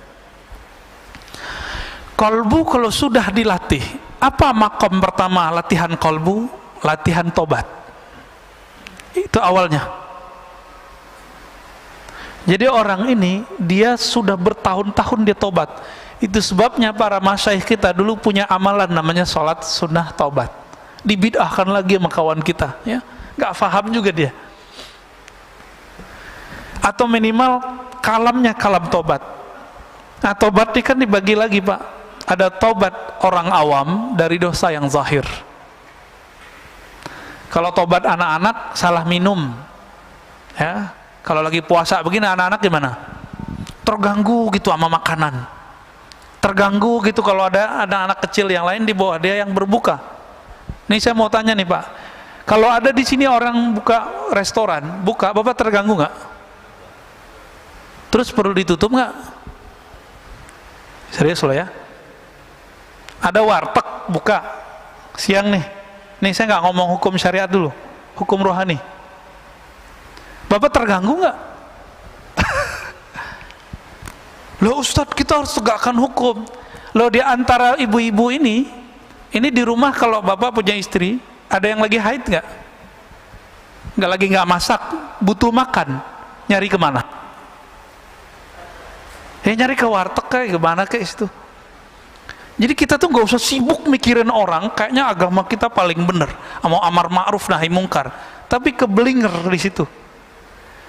Kolbu kalau sudah dilatih, apa makom pertama latihan kolbu? Latihan tobat. Itu awalnya. Jadi orang ini dia sudah bertahun-tahun dia tobat. Itu sebabnya para masyayikh kita dulu punya amalan namanya sholat sunnah tobat. Dibid'ahkan lagi sama kawan kita, ya. Nggak paham juga dia. Atau minimal kalamnya kalam tobat. Nah, tobat ini kan dibagi lagi, Pak. Ada tobat orang awam dari dosa yang zahir. Kalau tobat anak-anak salah minum, ya. Kalau lagi puasa begini anak-anak gimana? Terganggu gitu sama makanan. Terganggu gitu kalau ada anak-anak kecil yang lain di bawah dia yang berbuka. Nih saya mau tanya nih Pak, kalau ada di sini orang buka restoran, buka, Bapak terganggu nggak? Terus perlu ditutup nggak? Serius loh ya? Ada warteg buka siang nih. Nih saya nggak ngomong hukum syariat dulu, hukum rohani. Bapak terganggu nggak? Loh Ustadz, kita harus tegakkan hukum. Loh di antara ibu-ibu ini di rumah kalau Bapak punya istri, ada yang lagi haid nggak? Nggak masak, butuh makan, nyari kemana? Ya nyari ke warteg kayak gimana kayak itu. Jadi kita tuh nggak usah sibuk mikirin orang, kayaknya agama kita paling bener, mau amar ma'ruf nahi mungkar, tapi kebelinger di situ.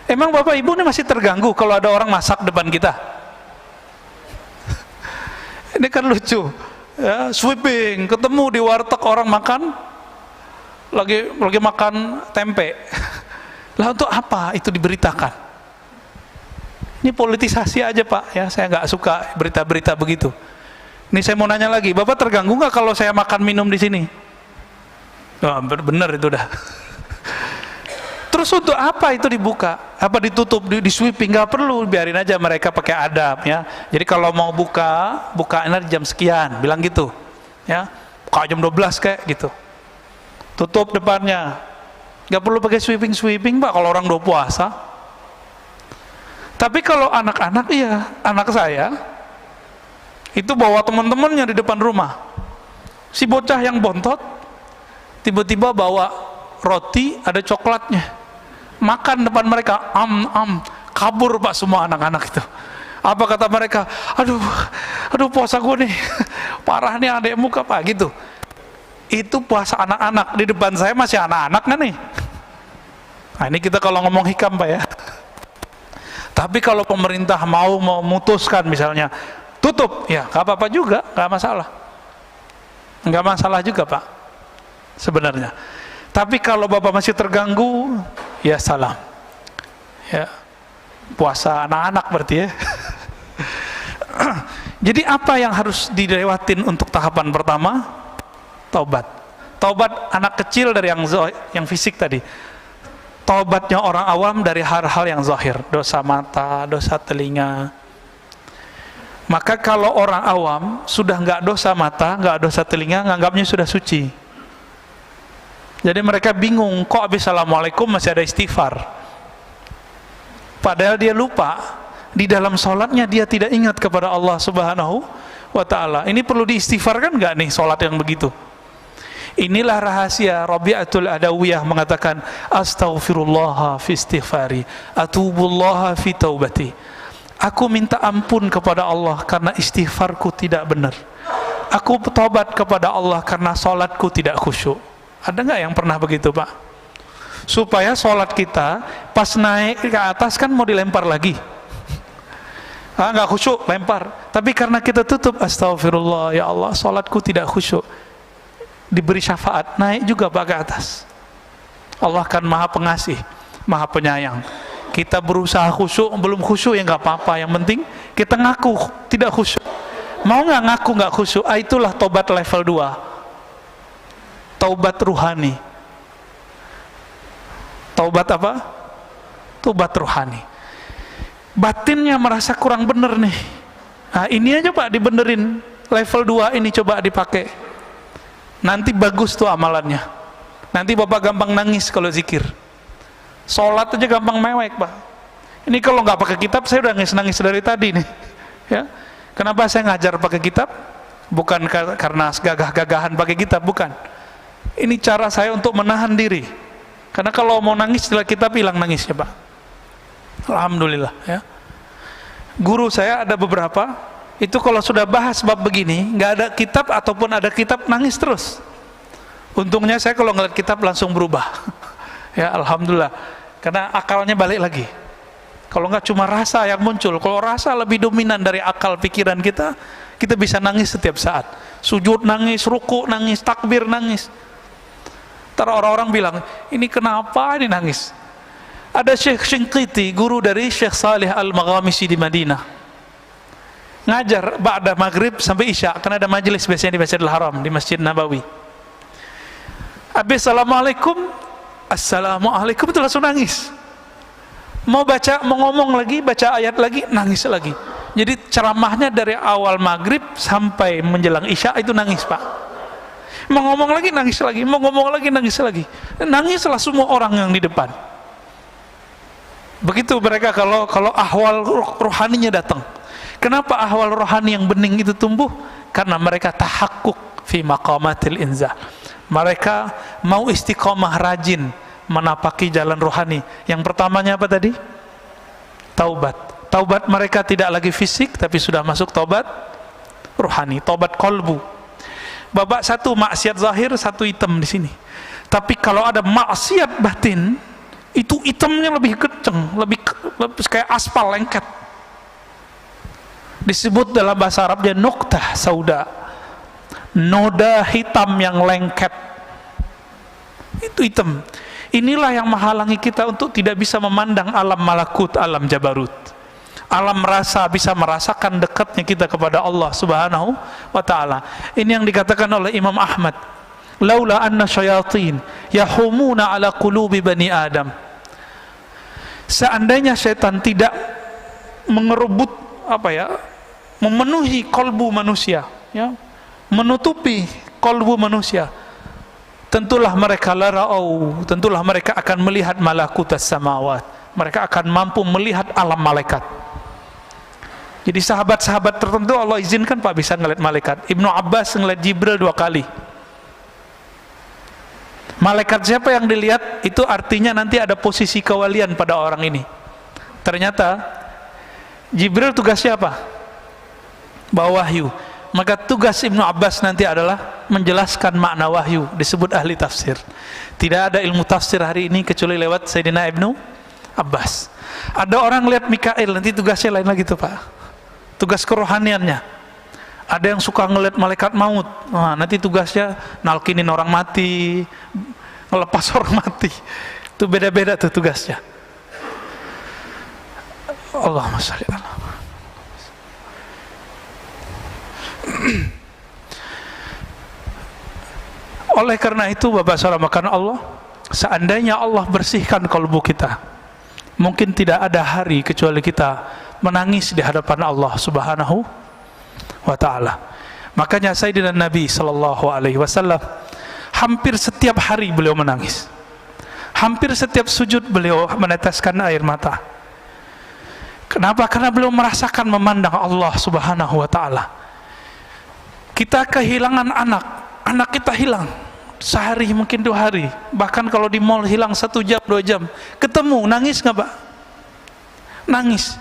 Emang Bapak Ibu ini masih terganggu kalau ada orang masak depan kita? Ini kan lucu, ya, sweeping, ketemu di warteg orang makan, lagi makan tempe. Lah untuk apa itu diberitakan? Ini politisasi aja Pak, ya saya nggak suka berita-berita begitu. Ini saya mau nanya lagi, Bapak terganggu nggak kalau saya makan minum di sini? Oh, bener itu dah. Terus untuk apa itu dibuka? Apa ditutup, di sweeping? Nggak perlu, biarin aja mereka pakai adab, ya. Jadi kalau mau bukain jam sekian, bilang gitu, ya. Buka jam 12 kayak gitu. Tutup depannya. Nggak perlu pakai sweeping Pak kalau orang udah puasa. Tapi kalau anak-anak, iya, anak saya itu bawa teman-temannya di depan rumah. Si bocah yang bontot tiba-tiba bawa roti ada coklatnya, makan depan mereka, kabur Pak semua anak-anak itu. Apa kata mereka? Aduh puasa gue nih parah nih adekmu Pak gitu. Itu puasa anak-anak, di depan saya masih anak-anak kan nih. Nah ini kita kalau ngomong hikam Pak ya. Tapi kalau pemerintah mau memutuskan misalnya tutup, ya nggak apa-apa juga, nggak masalah juga Pak sebenarnya. Tapi kalau Bapak masih terganggu, ya salam, ya puasa anak-anak berarti ya. Jadi apa yang harus dilewatin untuk tahapan pertama? Taubat anak kecil dari yang fisik tadi. Taubatnya orang awam dari hal-hal yang zahir, dosa mata, dosa telinga. Maka kalau orang awam sudah nggak dosa mata, nggak dosa telinga, nganggapnya sudah suci. Jadi mereka bingung, kok habis assalamualaikum masih ada istighfar. Padahal dia lupa, di dalam sholatnya dia tidak ingat kepada Allah Subhanahu wa ta'ala. Ini perlu diistighfarkan nggak nih sholat yang begitu? Inilah rahasia Rabi'atul Adawiyah mengatakan, astaghfirullah fi istighfari, atubullaha fi taubati. Aku minta ampun kepada Allah karena istighfarku tidak benar. Aku bertobat kepada Allah karena sholatku tidak khusyuk. Ada nggak yang pernah begitu Pak? Supaya sholat kita pas naik ke atas kan mau dilempar lagi. Nggak khusyuk, lempar. Tapi karena kita tutup, astagfirullah ya Allah, sholatku tidak khusyuk, diberi syafaat, naik juga Pak ke atas. Allah kan maha pengasih, maha penyayang. Kita berusaha khusyuk, belum khusyuk ya nggak apa-apa, yang penting kita ngaku tidak khusyuk. Mau nggak ngaku nggak khusyuk? Itulah tobat level 2, taubat ruhani. Taubat apa? Taubat ruhani. batinnya merasa kurang bener nih. Nah, ini aja Pak dibenerin, level 2 ini coba dipakai. Nanti bagus tuh amalannya. Nanti Bapak gampang nangis kalau zikir. Sholat aja gampang mewek Pak. Ini kalau nggak pakai kitab saya udah nangis-nangis dari tadi nih. Ya. Kenapa saya ngajar pakai kitab? Bukan karena gagah-gagahan pakai kitab, bukan. Ini cara saya untuk menahan diri. Karena kalau mau nangis setelah kitab hilang nangisnya Pak. Alhamdulillah ya. Guru saya ada beberapa, itu kalau sudah bahas bab begini, nggak ada kitab ataupun ada kitab nangis terus. Untungnya saya kalau ngeliat kitab langsung berubah. Ya alhamdulillah. Karena akalnya balik lagi. Kalau nggak cuma rasa yang muncul. Kalau rasa lebih dominan dari akal pikiran kita, kita bisa nangis setiap saat. Sujud nangis, ruku nangis, takbir nangis. Ntar orang-orang bilang, ini kenapa ini nangis? Ada Syekh Shinqiti, guru dari Syekh Salih Al-Maghamisi di Madinah, ngajar ba'da maghrib sampai isya, karena ada majelis biasanya di Masjidil Haram, di Masjid Nabawi. Habis Assalamualaikum itu langsung nangis. Mau ngomong lagi, baca ayat lagi, nangis lagi. Jadi ceramahnya dari awal maghrib sampai menjelang isya itu nangis Pak. Mau ngomong lagi nangis lagi, mau ngomong lagi nangis lagi. Nangislah semua orang yang di depan. Begitu mereka kalau ahwal rohaninya datang. Kenapa ahwal rohani yang bening itu tumbuh? Karena mereka tahakkuk fi maqamatil inzah. Mereka mau istiqomah, rajin menapaki jalan rohani. Yang pertamanya apa tadi? Taubat. Taubat mereka tidak lagi fisik, tapi sudah masuk taubat rohani, taubat kolbu. Babak satu maksiat zahir, satu hitam di sini. Tapi kalau ada maksiat batin, itu hitamnya lebih kenceng, lebih kayak aspal lengket. Disebut dalam bahasa Arabnya nuqtah sauda, noda hitam yang lengket. Itu hitam. Inilah yang menghalangi kita untuk tidak bisa memandang alam malakut, alam jabarut. Alam rasa, bisa merasakan dekatnya kita kepada Allah Subhanahu wa ta'ala. Ini yang dikatakan oleh Imam Ahmad, laula anna syayatin yahumuna ala qulubi bani Adam. Seandainya syaitan tidak mengerebut memenuhi kolbu manusia, ya, menutupi kolbu manusia, tentulah mereka tentulah mereka akan melihat malakutas samawat. Mereka akan mampu melihat alam malaikat. Jadi sahabat-sahabat tertentu Allah izinkan Pak bisa ngeliat malaikat. Ibnu Abbas ngeliat Jibril 2 kali. Malaikat siapa yang dilihat? Itu artinya nanti ada posisi kewalian pada orang ini. Ternyata Jibril tugasnya apa? Bawa wahyu. Maka tugas Ibnu Abbas nanti adalah menjelaskan makna wahyu. Disebut ahli tafsir. Tidak ada ilmu tafsir hari ini kecuali lewat Sayyidina Ibnu Abbas. Ada orang lihat Mikail, nanti tugasnya lain lagi tuh Pak. Tugas kerohaniannya. Ada yang suka ngeliat malaikat maut. Nah, nanti tugasnya nalkinin orang mati, ngelepas orang mati. Itu beda-beda tuh tugasnya. Allahumma shalli ala. Oleh karena itu Bapak Saudara makan Allah, seandainya Allah bersihkan kalbu kita, mungkin tidak ada hari kecuali kita menangis di hadapan Allah Subhanahu wa ta'ala. Makanya Sayyidina Nabi sallallahu alaihi wasallam hampir setiap hari beliau menangis. Hampir setiap sujud beliau meneteskan air mata. Kenapa? Karena beliau merasakan memandang Allah Subhanahu wa ta'ala. Kita kehilangan anak kita hilang sehari, mungkin 2 hari, bahkan kalau di mall hilang 1 jam 2 jam, ketemu, nangis nggak Pak? Nangis.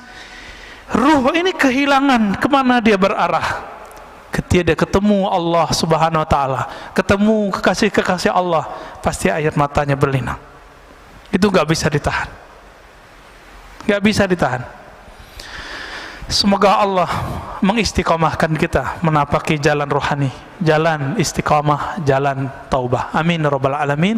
Ruh ini kehilangan, kemana dia berarah? Ketika dia ketemu Allah Subhanahu wa ta'ala, ketemu kekasih-kekasih Allah, pasti air matanya berlinang. Itu gak bisa ditahan, gak bisa ditahan. Semoga Allah mengistiqomahkan kita menapaki jalan rohani, jalan istiqomah, jalan taubah. Amin ya rabbal alamin.